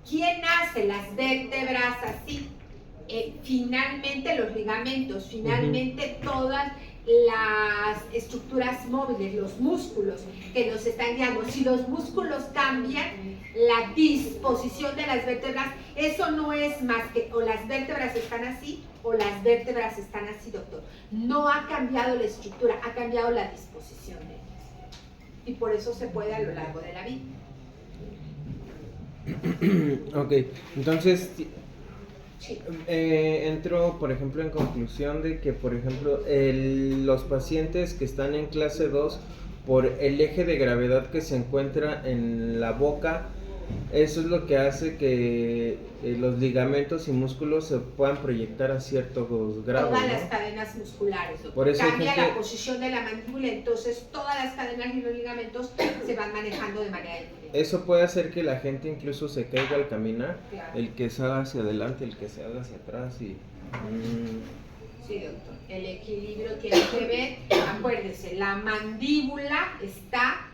¿Quién hace las vértebras así? Finalmente los ligamentos, finalmente todas las estructuras móviles, los músculos que nos están guiando. Si los músculos cambian, la disposición de las vértebras, eso no es más que o las vértebras están así o las vértebras están así, doctor. No ha cambiado la estructura, ha cambiado la disposición de ellas. Y por eso se puede a lo largo de la vida. Ok, entonces Sí. entro, por ejemplo, en conclusión de que, por ejemplo, los pacientes que están en clase 2, por el eje de gravedad que se encuentra en la boca, eso es lo que hace que los ligamentos y músculos se puedan proyectar a ciertos grados, Todas ¿no? las cadenas musculares. Por eso cambia gente- la posición de la mandíbula, entonces todas las cadenas y los ligamentos se van manejando de manera diferente. Eso puede hacer que la gente incluso se caiga al caminar, Claro. el que se haga hacia adelante, el que se haga hacia atrás y... Sí, doctor. El equilibrio tiene que ver, acuérdese, la mandíbula está...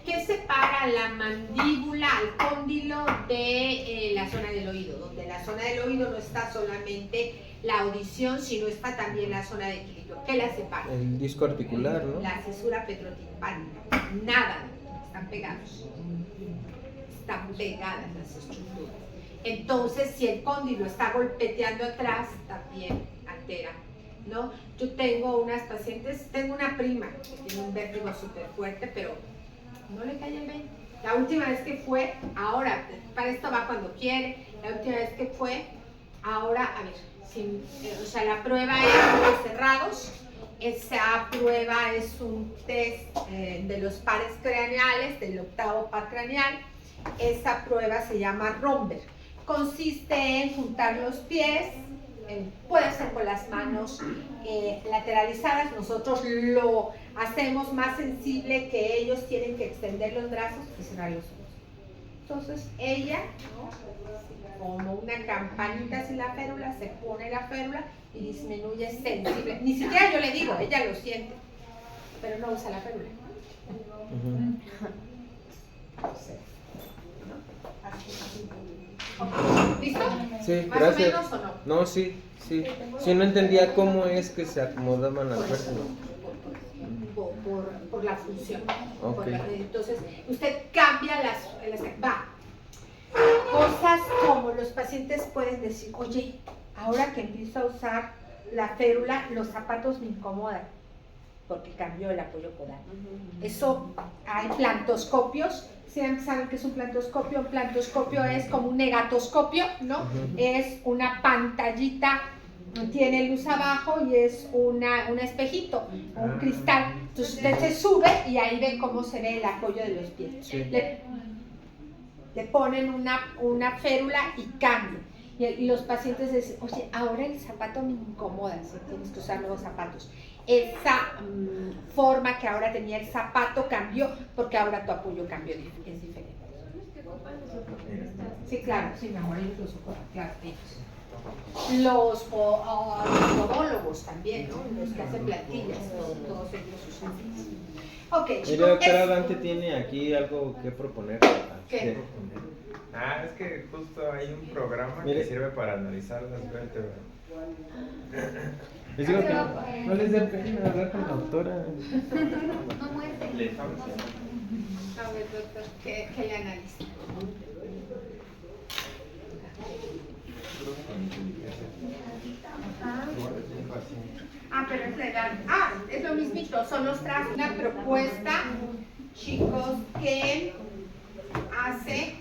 ¿Qué separa la mandíbula al cóndilo de la zona del oído? Donde la zona del oído no está solamente la audición, sino está también la zona de equilibrio. ¿Qué la separa? El disco articular, ¿no? La cisura petrotimpánica. Nada, están pegados. están pegadas las estructuras. Entonces, si el cóndilo está golpeteando atrás, también altera, ¿no? Yo tengo unas pacientes, tengo una prima que tiene un vértigo súper fuerte, pero no le cae el 20. La última vez que fue, ahora, para esto va cuando quiere, la última vez que fue, ahora, a ver, o sea, la prueba es ojos cerrados. Esa prueba es un test de los pares craneales, del octavo par craneal. Esa prueba se llama Romberg. Consiste en juntar los pies, puede ser con las manos lateralizadas. Nosotros lo hacemos más sensible, que ellos tienen que extender los brazos y cerrar los ojos. Entonces ella, ¿no?, como una campanita sin la férula, se pone la férula y disminuye sensible. Ni siquiera yo le digo, ella lo siente, pero no usa la férula. ¿Listo? Sí, ¿Más gracias. o menos o no? No, sí. Sí, no entendía cómo es que se acomodaban las férula. Por la función. Ok. Entonces, usted cambia va. Cosas como los pacientes pueden decir, oye, ahora que empiezo a usar la férula, los zapatos me incomodan, porque cambió el apoyo podal. Eso, hay plantoscopios. ¿Saben qué es un plantoscopio? Un plantoscopio es como un negatoscopio, ¿no? Es una pantallita, tiene luz abajo y es un espejito, un cristal. Entonces usted se sube y ahí ve cómo se ve el apoyo de los pies. Sí. Le ponen una férula y cambia. Y los pacientes dicen, oye, ahora el zapato me incomoda, si tienes que usar nuevos zapatos. Esa forma que ahora tenía el zapato cambió, porque ahora tu apoyo cambió, es diferente. Sí, claro, sí, mi amor, ellos los ocupan, claro, ellos. Los podólogos también, ¿no? Los que hacen plantillas, todos ellos usan. Ok, chicos. Mira, doctora Dante tiene aquí algo que proponer. ¿Qué? Es que justo hay un programa Mire. que sirve para analizar las vértebras. Les digo que no les dé pena hablar con la doctora. No muerde. Le estamos haciendo. A ver, doctor, ¿qué le analiza? Pero es legal. Es lo mismito, son los trazos. Una propuesta, chicos, que hace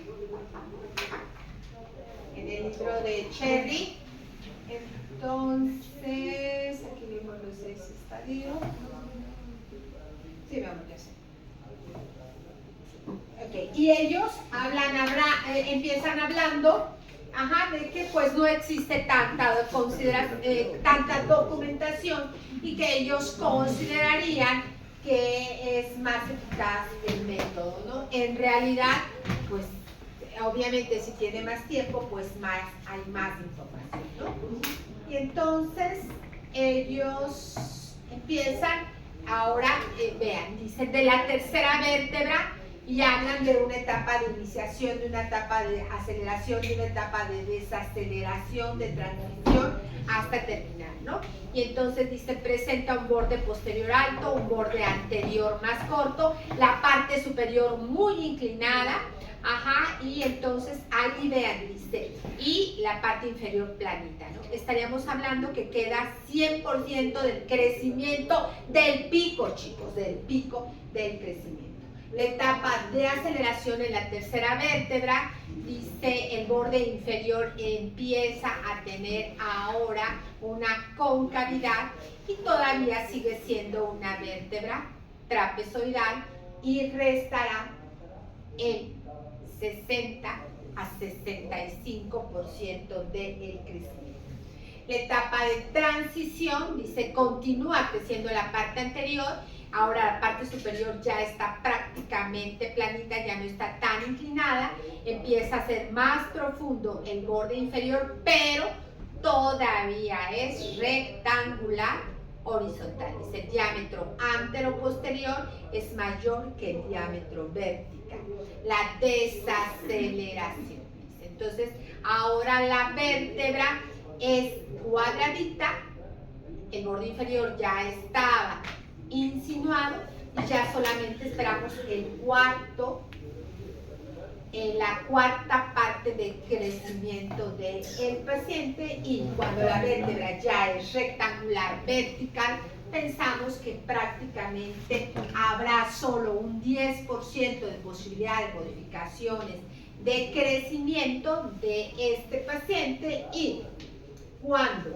en el libro de Cherry. Entonces, aquí vemos los 6 estadios. Sí, vamos, ya sé. Okay. Y ellos empiezan hablando de que pues no existe tanta documentación y que ellos considerarían que es más eficaz el método, ¿no? En realidad, pues obviamente si tiene más tiempo, pues hay más información, ¿no? Y entonces ellos empiezan ahora, vean, dicen de la tercera vértebra y hablan de una etapa de iniciación, de una etapa de aceleración, de una etapa de desaceleración, de transición hasta terminar, ¿no? Y entonces dice, presenta un borde posterior alto, un borde anterior más corto, la parte superior muy inclinada, y entonces ahí vean, dice, y la parte inferior planita, ¿no? Estaríamos hablando que queda 100% del crecimiento del pico, chicos, del pico del crecimiento. La etapa de aceleración en la tercera vértebra, dice, el borde inferior empieza a tener ahora una concavidad y todavía sigue siendo una vértebra trapezoidal y restará el 60 a 65% del crecimiento. La etapa de transición, dice, continúa creciendo la parte anterior. Ahora la parte superior ya está prácticamente planita, ya no está tan inclinada, empieza a ser más profundo el borde inferior, pero todavía es rectangular horizontal. Dice, el diámetro antero-posterior es mayor que el diámetro vertical. La desaceleración, dice. Entonces, ahora la vértebra es cuadradita, el borde inferior ya estaba insinuado y ya solamente esperamos el cuarto la cuarta parte de crecimiento del paciente, y cuando la vértebra ya es rectangular vertical, pensamos que prácticamente habrá solo un 10% de posibilidad de modificaciones de crecimiento de este paciente, y cuando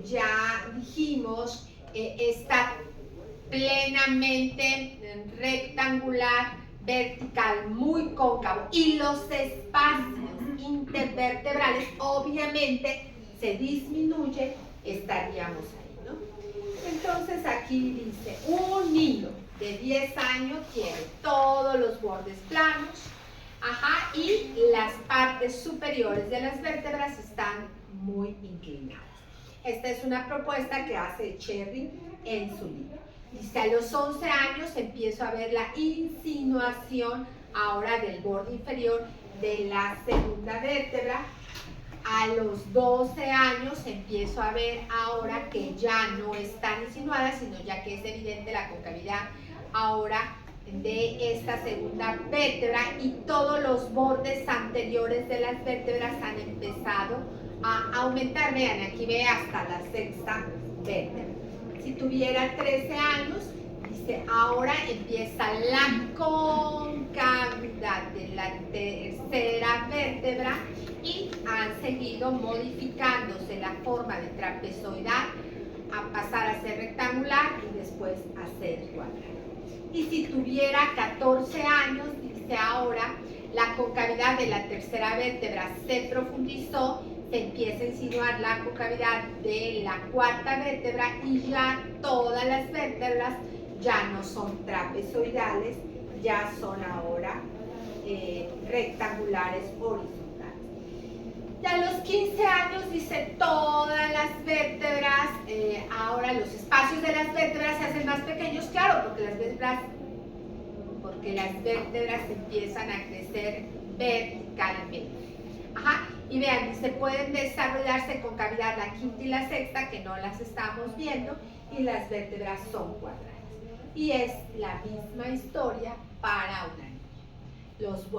ya dijimos está plenamente rectangular, vertical, muy cóncavo, y los espacios intervertebrales obviamente se disminuye, estaríamos ahí, ¿no? Entonces aquí dice, un niño de 10 años tiene todos los bordes planos, y las partes superiores de las vértebras están muy inclinadas. Esta es una propuesta que hace Cherry en su libro. Dice, a los 11 años empiezo a ver la insinuación ahora del borde inferior de la segunda vértebra. A los 12 años empiezo a ver ahora que ya no están insinuadas, sino ya que es evidente la concavidad ahora de esta segunda vértebra, y todos los bordes anteriores de las vértebras han empezado a aumentar. Vean, aquí ve hasta la sexta vértebra. Si tuviera 13 años, dice, ahora empieza la concavidad de la tercera vértebra, y han seguido modificándose la forma de trapezoidal a pasar a ser rectangular y después a ser cuadrada. Y si tuviera 14 años, dice, ahora la concavidad de la tercera vértebra se profundizó, se empieza a insinuar la concavidad de la cuarta vértebra, y ya todas las vértebras ya no son trapezoidales, ya son ahora rectangulares horizontales. Y a los 15 años, dice, todas las vértebras, ahora los espacios de las vértebras se hacen más pequeños, claro, porque las vértebras empiezan a crecer verticalmente. Y vean, dice, pueden desarrollarse con cavidad la quinta y la sexta, que no las estamos viendo, y las vértebras son cuadradas. Y es la misma historia para una niña.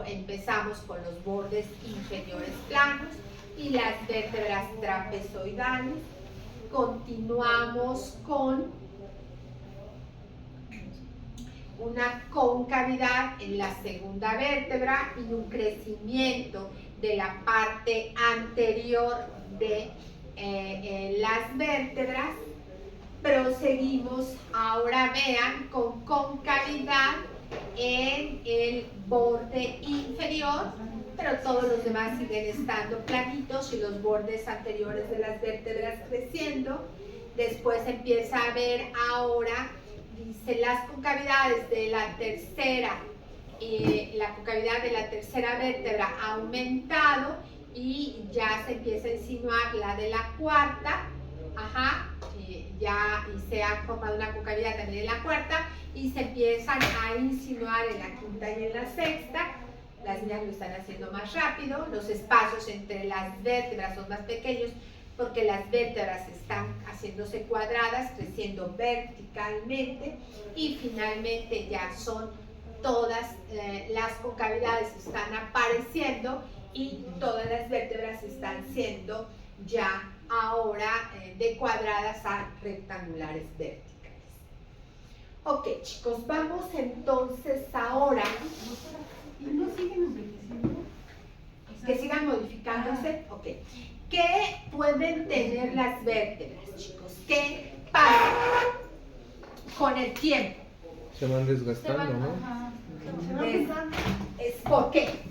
Empezamos con los bordes inferiores planos y las vértebras trapezoidales. Continuamos con una concavidad en la segunda vértebra y un crecimiento de la parte anterior de las vértebras. Proseguimos, ahora vean, con concavidad en el borde inferior, pero todos los demás siguen estando planitos y los bordes anteriores de las vértebras creciendo. Después empieza a ver ahora, dice, las concavidades de la tercera, la concavidad de la tercera vértebra ha aumentado, y ya se empieza a insinuar la de la cuarta, y se ha formado una concavidad también en la cuarta, y se empiezan a insinuar en la quinta y en la sexta. Las niñas lo están haciendo más rápido, los espacios entre las vértebras son más pequeños porque las vértebras están haciéndose cuadradas, creciendo verticalmente, y finalmente ya son todas las concavidades están apareciendo y todas las vértebras están siendo ya ahora de cuadradas a rectangulares verticales. Ok, chicos, vamos entonces ahora. ¿Y no siguen envejeciendo? Que sigan modificándose. Ok. ¿Qué pueden tener las vértebras, chicos? ¿Qué pasa con el tiempo? Se van desgastando, ¿no? ¿Se va pesando? ¿Por qué?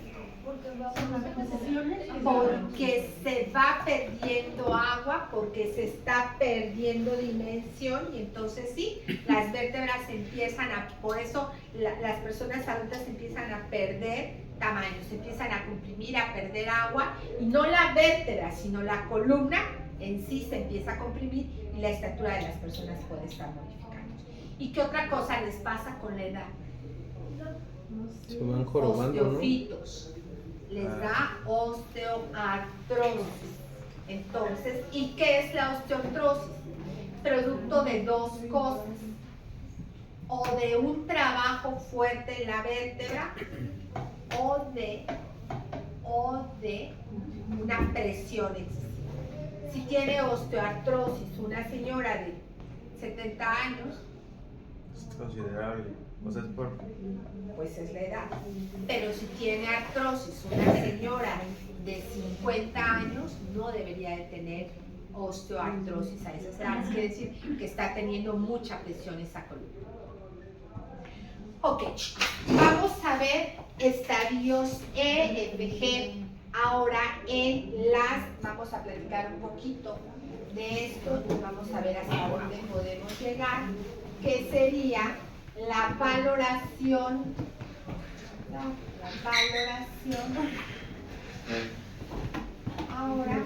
¿Posiciones? Porque se va perdiendo agua, porque se está perdiendo dimensión, y entonces sí, las vértebras empiezan a, por eso las personas adultas empiezan a perder tamaño, se empiezan a comprimir, a perder agua, y no la vértebra, sino la columna en sí se empieza a comprimir, y la estatura de las personas puede estar modificando. ¿Y qué otra cosa les pasa con la edad? Se van jorobando, ¿no? Osteofitos. Les da osteoartrosis. Entonces, ¿y qué es la osteoartrosis? Producto de dos cosas: o de un trabajo fuerte en la vértebra, o de una presión excesiva. Si tiene osteoartrosis una señora de 70 años, Es considerable. O sea, es por. pues es la edad. Pero si tiene artrosis una señora de 50 años, no debería de tener osteoartrosis a esas edades. Quiere decir que está teniendo mucha presión esa columna. Ok, chicos, vamos a ver estadios E, F, G. Ahora vamos a platicar un poquito de esto y vamos a ver hasta dónde podemos llegar, que sería la valoración. Ahora,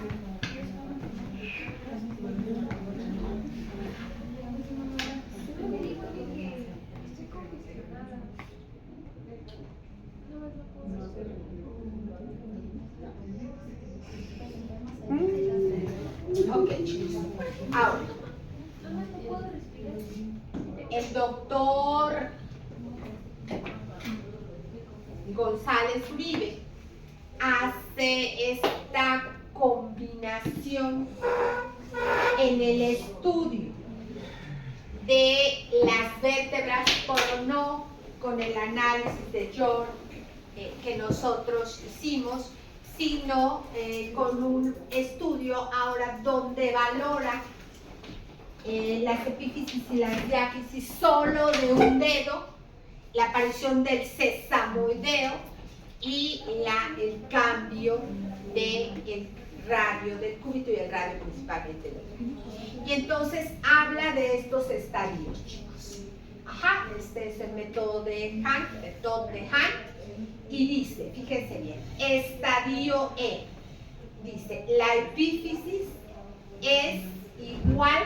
ok, chicos. Ahora, el doctor González Uribe hace esta combinación en el estudio de las vértebras, pero no con el análisis de York que nosotros hicimos, sino con un estudio ahora donde valora las epífisis y las diáfisis solo de un dedo, la aparición del sesamoideo y el cambio del radio del cúbito y el radio principalmente del cúbito. Y entonces habla de estos estadios, chicos. Ajá, este es el método de Han, y dice, fíjense bien, estadio E, dice, la epífisis es igual,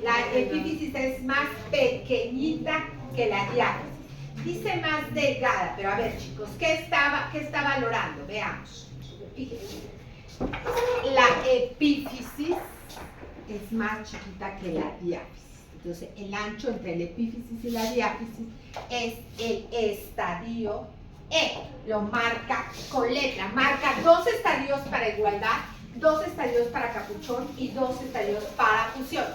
la epífisis es más pequeñita que la diáfisis. Dice más delgada, pero a ver, chicos, ¿qué está valorando? Veamos. Fíjense. La epífisis es más chiquita que la diáfisis. Entonces, el ancho entre la epífisis y la diáfisis es el estadio E. Lo marca con letra. Marca 2 estadios para igualdad, 2 estadios para capuchón y 2 estadios para fusión.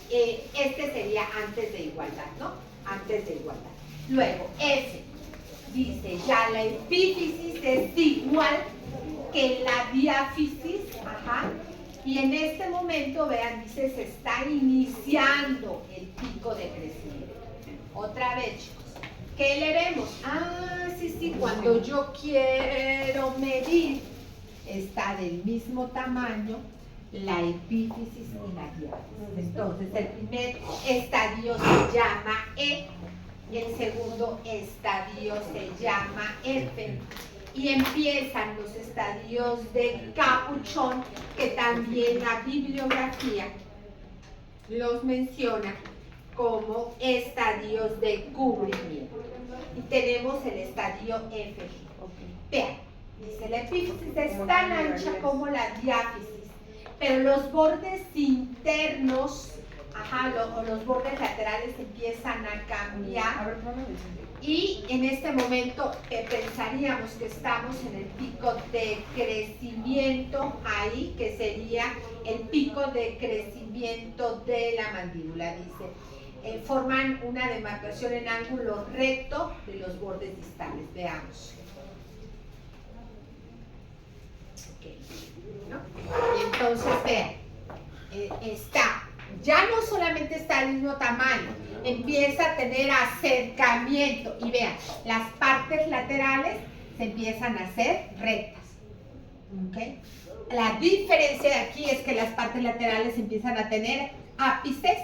Este sería antes de igualdad, ¿no? Antes de igualdad. Luego, F. Dice, ya la epífisis es igual que la diáfisis. Ajá. Y en este momento, vean, dice, se está iniciando el pico de crecimiento. Otra vez, chicos, ¿qué le vemos? Ah, sí, cuando yo quiero medir, está del mismo tamaño la epífisis y la diáfisis. Entonces, el primer estadio se llama E, el segundo estadio se llama F. Y empiezan los estadios de capuchón, que también la bibliografía los menciona como estadios de cubrimiento. Y tenemos el estadio F. Vean, dice, la epífisis es tan ancha como la diáfisis, pero los bordes internos, o los bordes laterales empiezan a cambiar. Y en este momento pensaríamos que estamos en el pico de crecimiento ahí, que sería el pico de crecimiento de la mandíbula. Dice, forman una demarcación en ángulo recto de los bordes distales. Veamos. Okay. ¿No? Y entonces, vean, ya no solamente está al mismo tamaño, empieza a tener acercamiento. Y vean, las partes laterales se empiezan a hacer rectas. ¿Okay? La diferencia de aquí es que las partes laterales empiezan a tener ápices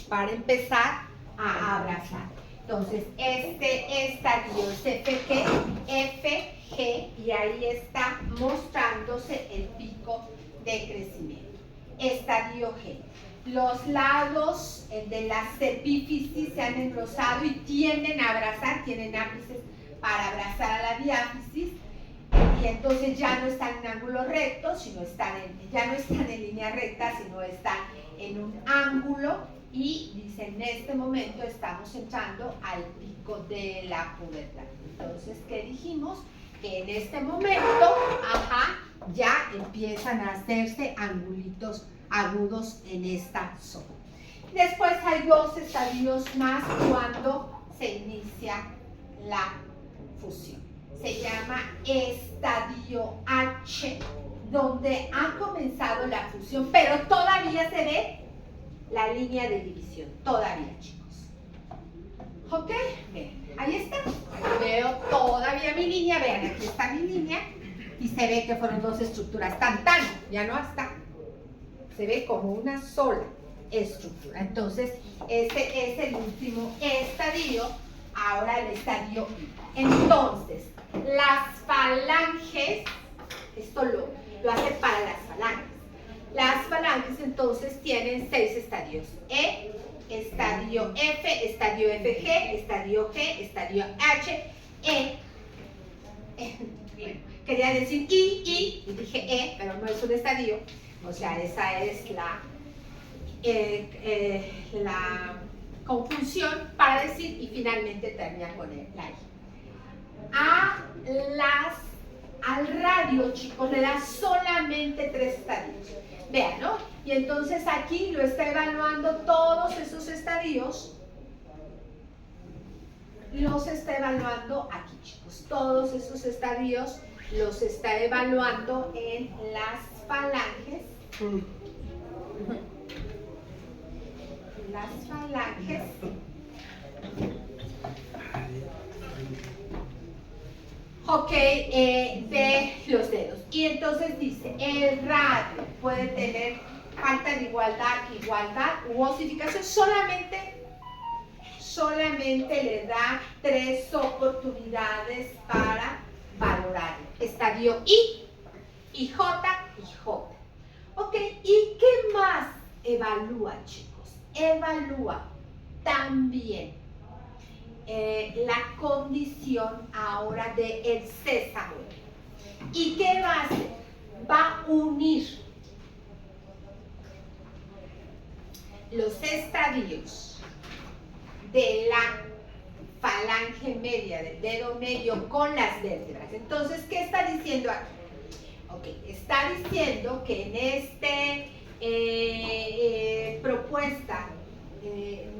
para empezar a abrazar. Entonces, este estadio es FG, y ahí está mostrándose el pico de crecimiento. Estadio G. Los lados de las epífisis se han engrosado y tienden a abrazar, tienen ápices para abrazar a la diáfisis, y entonces ya no están en ángulo recto, ya no están en línea recta, sino están en un ángulo Y dice, en este momento estamos entrando al pico de la pubertad. Entonces, ¿qué dijimos? Que en este momento, ya empiezan a hacerse angulitos agudos en esta zona. Después hay 2 estadios más cuando se inicia la fusión. Se llama estadio H, donde ha comenzado la fusión, pero todavía se ve la línea de división, todavía, chicos. ¿Ok? Bien, ahí está. Ahí veo todavía mi línea, vean, aquí está mi línea, y se ve que fueron 2 estructuras, tan, ya no hasta. Se ve como una sola estructura. Entonces, este es el último estadio, ahora el estadio I. Entonces, las falanges, esto lo hace para las falanges. Las falanges entonces tienen 6 estadios: E, estadio F, estadio FG, estadio G, estadio H, E. Quería decir I, y dije E, pero no es un estadio. O sea, esa es la conjunción para decir, y finalmente termina con la I. Al radio, chicos, le da solamente 3 estadios. Vean, ¿no? Y entonces aquí lo está evaluando todos esos estadios. Los está evaluando aquí, chicos. Todos esos estadios los está evaluando en las falanges. Las falanges. Ok, de los dedos. Y entonces dice, el radio puede tener falta de igualdad u osificación. Solamente le da 3 oportunidades para valorarlo. Estadio I, IJ y J. Ok, ¿y qué más evalúa, chicos? Evalúa también la condición ahora del sésamo. ¿Y qué va a hacer? Va a unir los estadios de la falange media, del dedo medio con las vértebras. Entonces, ¿qué está diciendo aquí? Ok, está diciendo que en propuesta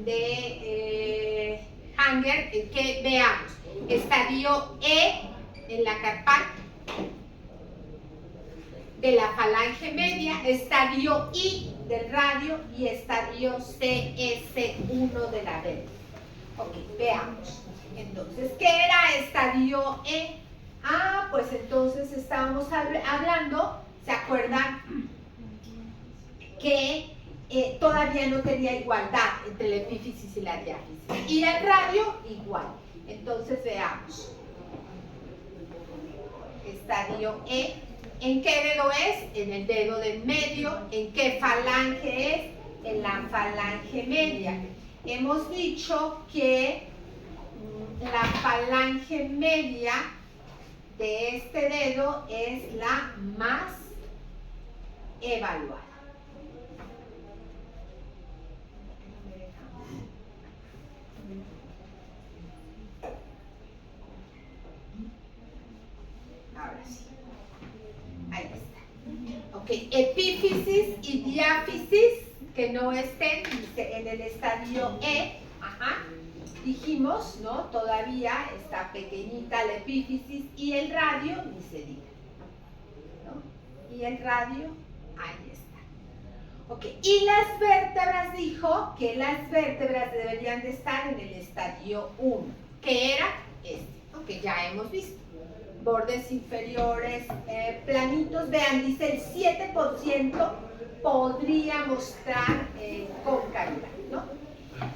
de Hanger, que veamos, estadio E en la carpal de la falange media, estadio I del radio y estadio CS1 de la vértebra. Ok, veamos. Entonces, ¿qué era estadio E? Pues entonces estábamos hablando, ¿se acuerdan? Que todavía no tenía igualdad entre la epífisis y la diáfisis. Y el radio, igual. Entonces veamos. Estadio E. ¿En qué dedo es? En el dedo del medio. ¿En qué falange es? En la falange media. Hemos dicho que la falange media de este dedo es la más evaluada. Ahora sí. Ahí está. Ok, epífisis y diáfisis que no estén en el estadio E. Dijimos, ¿no? Todavía está pequeñita la epífisis y el radio, ni se diga, ¿no? Y el radio, ahí está. Ok, y las vértebras dijo que las vértebras deberían de estar en el estadio 1, que era que ya hemos visto. Bordes inferiores planitos, vean, dice el 7% podría mostrar concavidad, ¿no?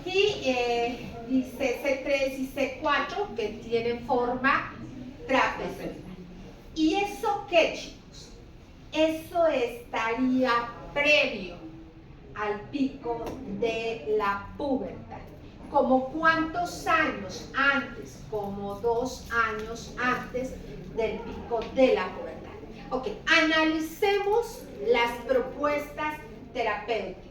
Y dice C3 y C4 que tienen forma trapezoidal. ¿Y eso qué, chicos? Eso estaría previo al pico de la pubertad. ¿Como cuántos años antes? Como 2 años antes del pico de la pubertad. Ok, analicemos las propuestas terapéuticas.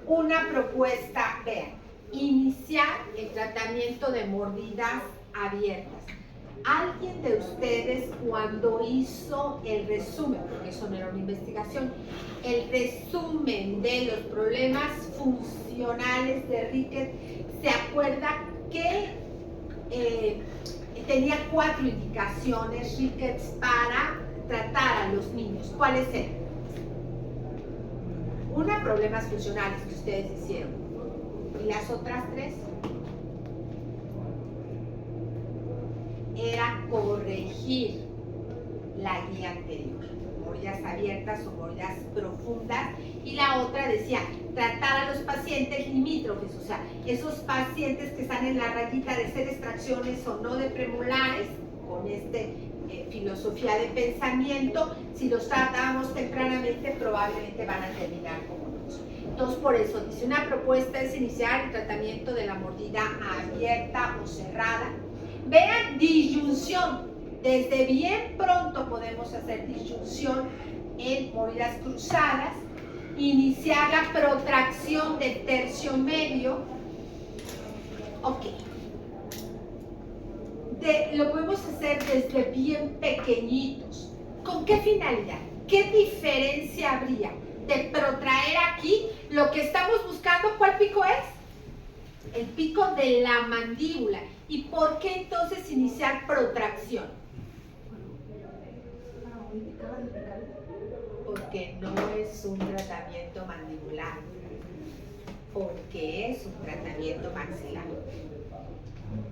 una propuesta, vean, iniciar el tratamiento de mordidas abiertas. ¿Alguien de ustedes cuando hizo el resumen, porque eso no era una investigación, el resumen de los problemas funcionales de Ricketts, se acuerda que tenía 4 indicaciones Ricketts para tratar a los niños? ¿Cuáles eran? Una, problemas funcionales que ustedes hicieron. ¿Y las otras 3? Era corregir la guía anterior, mordidas abiertas o mordidas profundas, y la otra decía tratar a los pacientes limítrofes, o sea, esos pacientes que están en la rayita de ser extracciones o no de premolares, con filosofía de pensamiento, si los tratábamos tempranamente probablemente van a terminar como nosotros. Entonces por eso dice, una propuesta es iniciar el tratamiento de la mordida abierta o cerrada. Vean, disyunción, desde bien pronto podemos hacer disyunción en mordidas cruzadas, iniciar la protracción del tercio medio. Ok. Lo podemos hacer desde bien pequeñitos. ¿Con qué finalidad? ¿Qué diferencia habría de protraer aquí? Lo que estamos buscando, ¿cuál pico es? El pico de la mandíbula. ¿Y por qué entonces iniciar protracción? Porque no es un tratamiento mandibular, porque es un tratamiento maxilar.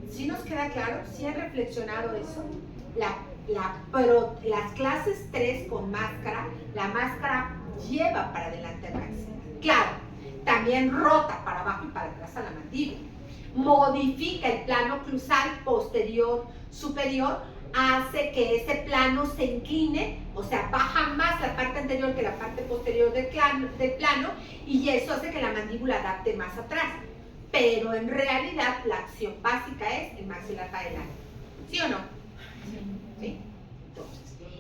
¿Sí nos queda claro? ¿Sí han reflexionado eso? Las clases 3 con máscara, la máscara lleva para adelante el maxilar. Claro, también rota para abajo y para atrás a la mandíbula. Modifica el plano clusal posterior, superior, hace que ese plano se incline, o sea, baja más la parte anterior que la parte posterior del plano, y eso hace que la mandíbula adapte más atrás. Pero en realidad la acción básica es el maxilar para adelante. ¿Sí o no? ¿Sí?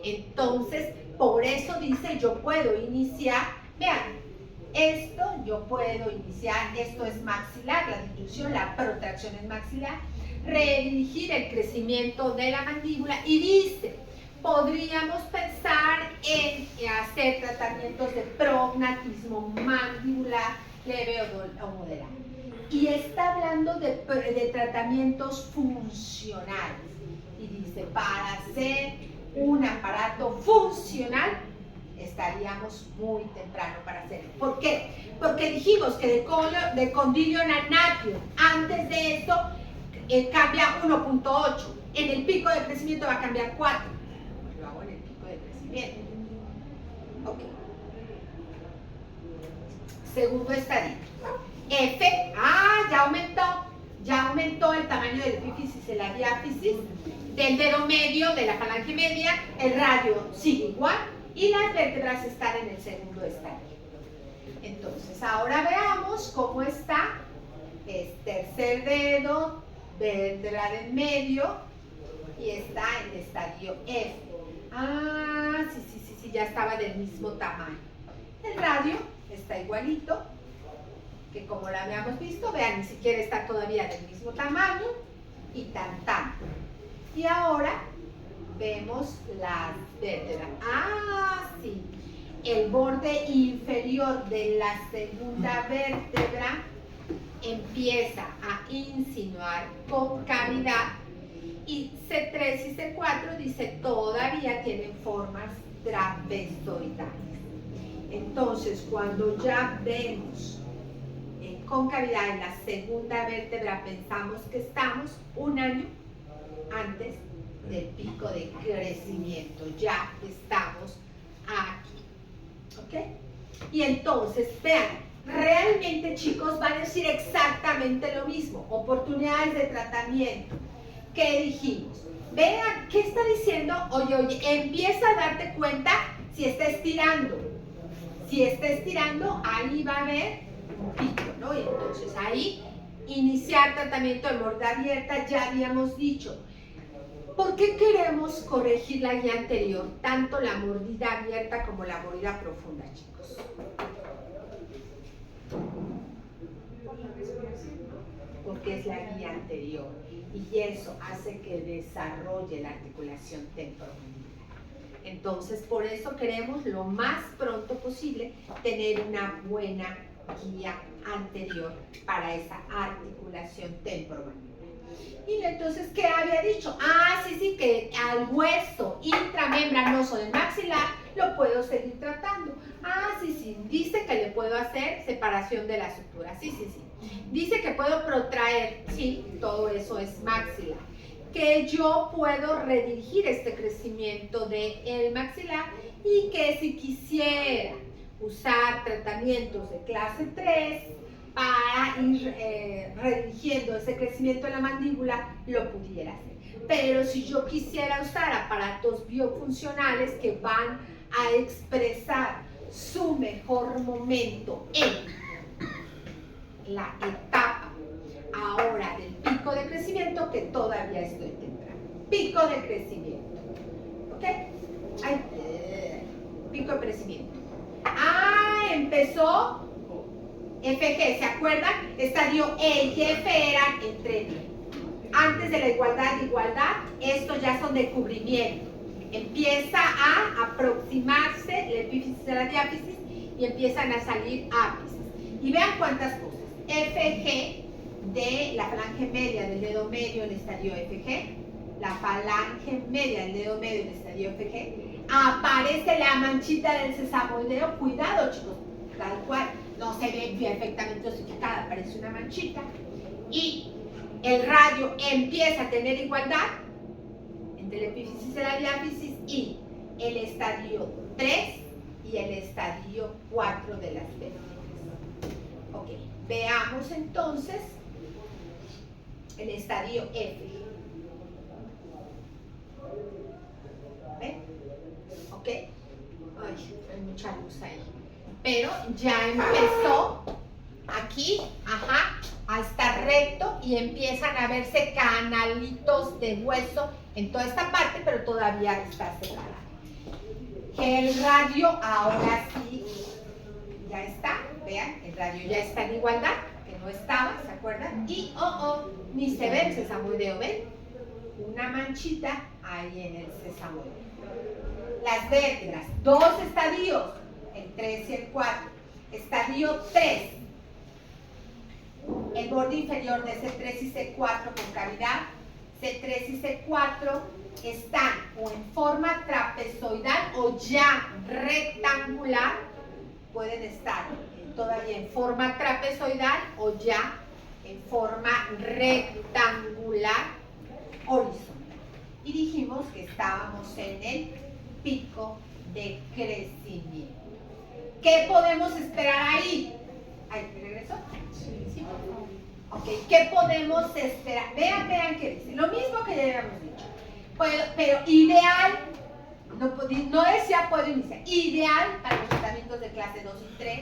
Entonces, por eso dice, yo puedo iniciar, vean, esto yo puedo iniciar, esto es maxilar, la disyunción, la protracción es maxilar, redirigir el crecimiento de la mandíbula, y dice, podríamos pensar en hacer tratamientos de prognatismo mandibular leve o moderado. Y está hablando de tratamientos funcionales. Y dice, para hacer un aparato funcional, estaríamos muy temprano para hacerlo. ¿Por qué? Porque dijimos que de condilio natio, antes de esto, cambia 1.8. En el pico de crecimiento va a cambiar 4. Pues lo hago en el pico de crecimiento. Ok. Segundo estadio. F, ya aumentó el tamaño del epífisis y la diáfisis, del dedo medio, de la falange media, el radio sigue igual, y las vértebras están en el segundo estadio. Entonces, ahora veamos cómo está. Tercer dedo, vértebra del medio, y está en el estadio F. Sí, ya estaba del mismo tamaño. El radio está igualito que como la habíamos visto, vean, ni siquiera está todavía del mismo tamaño, y tan. Y ahora vemos las vértebras. Sí, el borde inferior de la segunda vértebra empieza a insinuar concavidad, y C3 y C4 dice todavía tienen formas trapezoidales. Entonces, cuando ya vemos concavidad en la segunda vértebra, pensamos que estamos un año antes del pico de crecimiento, ya estamos aquí, ¿ok? Y entonces, vean, realmente, chicos, van a decir exactamente lo mismo, oportunidades de tratamiento. ¿Qué dijimos? Vean, ¿qué está diciendo? Oye, empieza a darte cuenta si está estirando. Si está estirando, ahí va a haber un pico, ¿no? Y entonces ahí, iniciar tratamiento de mordida abierta, ya habíamos dicho. ¿Por qué queremos corregir la guía anterior? Tanto la mordida abierta como la mordida profunda, chicos. la respiración, ¿no? Porque es la guía anterior y eso hace que desarrolle la articulación temporomandibular. Entonces, por eso queremos lo más pronto posible tener una buena guía anterior para esa articulación temporomandibular. Y entonces, ¿qué había dicho? Ah, sí, que al hueso intramembranoso del maxilar lo puedo seguir tratando. Ah, sí, dice que le puedo hacer separación de la sutura. Sí. Dice que puedo protraer, sí, todo eso es maxilar. Que yo puedo redirigir este crecimiento del maxilar y que si quisiera usar tratamientos de clase 3 para ir redirigiendo ese crecimiento de la mandíbula, lo pudiera hacer. Pero si yo quisiera usar aparatos biofuncionales que van a expresar su mejor momento en la etapa ahora del pico de crecimiento, que todavía estoy temprano. Pico de crecimiento. ¿Ok? Pico de crecimiento. Empezó FG, ¿se acuerdan? Estadio E y F eran entre antes de la igualdad, estos ya son de cubrimiento. Empieza a aproximarse la epífisis de la diáfisis y empiezan a salir ápices. Y vean cuántas cosas. FG de la falange media del dedo medio en el estadio FG, la falange media del dedo medio en el estadio FG, aparece la manchita del sesamoideo, cuidado chicos, tal cual, no se ve perfectamente osificada, aparece una manchita, y el radio empieza a tener igualdad entre la epífisis y la diáfisis y el estadio 3 y el estadio 4 de las vértebras. Ok, veamos entonces el estadio F. ¿Ven? Ok. Ay, hay mucha luz ahí. Pero ya empezó aquí, a estar recto y empiezan a verse canalitos de hueso en toda esta parte, pero todavía está cerrada. El radio ahora sí ya está, vean, el radio ya está en igualdad, que no estaba, ¿se acuerdan? Y ni se ve el sesamoideo, ¿ven? Una manchita ahí en el sesamoideo. Las vértebras, dos estadios, el 3 y el 4. Estadio 3, el borde inferior de C3 y C4 con cavidad. C3 y C4 están o en forma trapezoidal o ya rectangular, pueden estar todavía en forma trapezoidal o ya en forma rectangular horizontal. Y dijimos que estábamos en el pico de crecimiento. ¿Qué podemos esperar ahí? ¿Ahí regresó? Sí. Ok, ¿qué podemos esperar? Vean qué dice. Lo mismo que ya habíamos dicho. Pero ideal, no decía puedo iniciar. Ideal para los tratamientos de clase 2 y 3.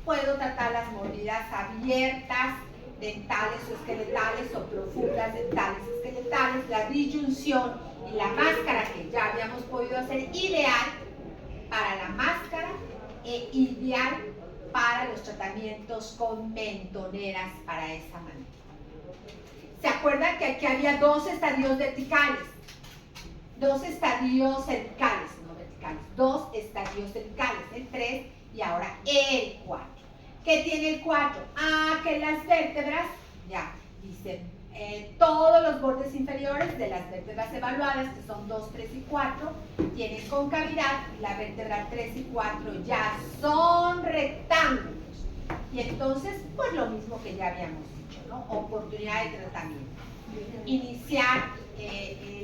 Puedo tratar las mordidas abiertas, dentales o esqueletales, o profundas dentales esqueletales, la disyunción y la máscara que ya habíamos podido hacer, ideal para la máscara e ideal para los tratamientos con mentoneras para esa manera. ¿Se acuerdan que aquí había dos estadios verticales? Dos estadios cervicales, no verticales, dos estadios cervicales, el 3 y ahora el 4. ¿Qué tiene el 4? Que las vértebras, ya, dicen, todos los bordes inferiores de las vértebras evaluadas, que son 2, 3 y 4, tienen concavidad, y la vértebra 3 y 4 ya son rectángulos. Y entonces, pues lo mismo que ya habíamos dicho, ¿no? Oportunidad de tratamiento. Iniciar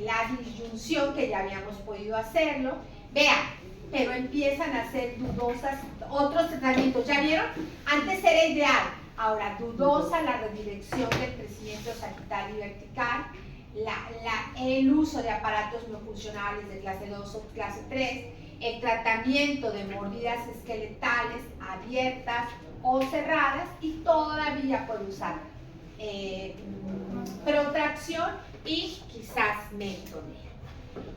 la disyunción, que ya habíamos podido hacerlo. Vean, pero empiezan a ser dudosas otros tratamientos. ¿Ya vieron? Antes era ideal. Ahora, dudosa la redirección del crecimiento sagital y vertical, el uso de aparatos no funcionales de clase 2 o clase 3, el tratamiento de mordidas esqueletales abiertas o cerradas, y todavía puede usar protracción y quizás mentonea.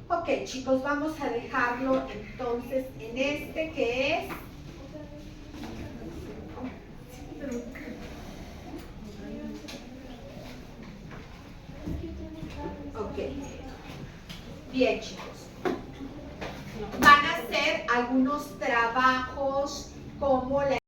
Ok, chicos, vamos a dejarlo entonces en este que es Bien, chicos. Van a hacer algunos trabajos como la